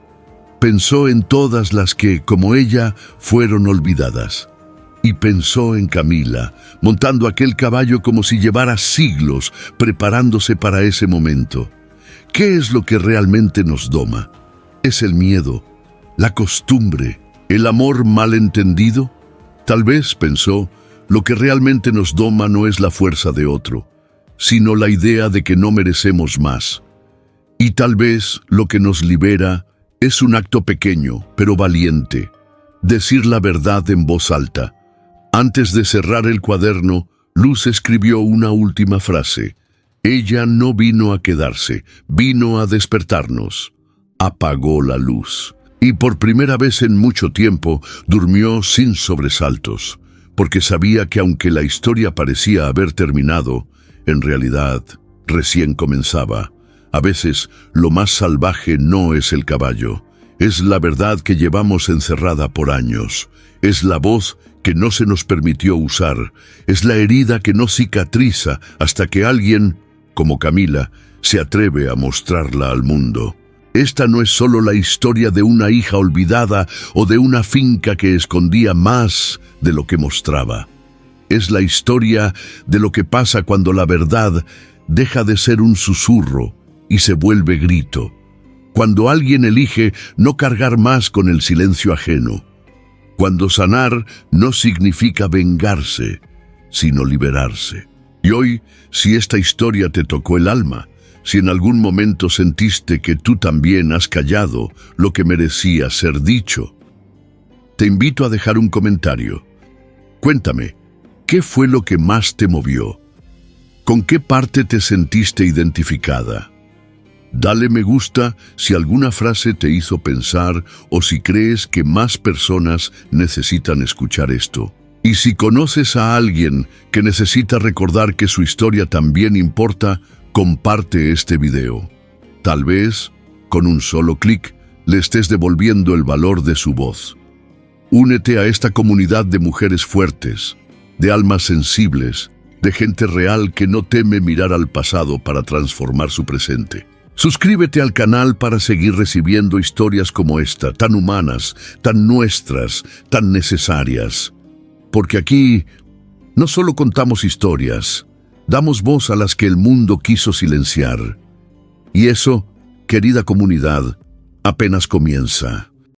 Pensó en todas las que, como ella, fueron olvidadas. Y pensó en Camila, montando aquel caballo como si llevara siglos preparándose para ese momento. ¿Qué es lo que realmente nos doma? ¿Es el miedo, la costumbre, el amor malentendido? Tal vez, pensó, lo que realmente nos doma no es la fuerza de otro, sino la idea de que no merecemos más. Y tal vez lo que nos libera es un acto pequeño, pero valiente, decir la verdad en voz alta. Antes de cerrar el cuaderno, Luz escribió una última frase. Ella no vino a quedarse, vino a despertarnos. Apagó la luz. Y por primera vez en mucho tiempo durmió sin sobresaltos, porque sabía que aunque la historia parecía haber terminado, en realidad recién comenzaba. A veces lo más salvaje no es el caballo, es la verdad que llevamos encerrada por años, es la voz que no se nos permitió usar, es la herida que no cicatriza hasta que alguien, como Camila, se atreve a mostrarla al mundo. Esta no es solo la historia de una hija olvidada o de una finca que escondía más de lo que mostraba. Es la historia de lo que pasa cuando la verdad deja de ser un susurro y se vuelve grito. Cuando alguien elige no cargar más con el silencio ajeno. Cuando sanar no significa vengarse, sino liberarse. Y hoy, si esta historia te tocó el alma, si en algún momento sentiste que tú también has callado lo que merecía ser dicho, te invito a dejar un comentario. Cuéntame, ¿qué fue lo que más te movió? ¿Con qué parte te sentiste identificada? Dale me gusta si alguna frase te hizo pensar o si crees que más personas necesitan escuchar esto. Y si conoces a alguien que necesita recordar que su historia también importa, comparte este video. Tal vez, con un solo clic, le estés devolviendo el valor de su voz. Únete a esta comunidad de mujeres fuertes, de almas sensibles, de gente real que no teme mirar al pasado para transformar su presente. Suscríbete al canal para seguir recibiendo historias como esta, tan humanas, tan nuestras, tan necesarias. Porque aquí no solo contamos historias, damos voz a las que el mundo quiso silenciar. Y eso, querida comunidad, apenas comienza.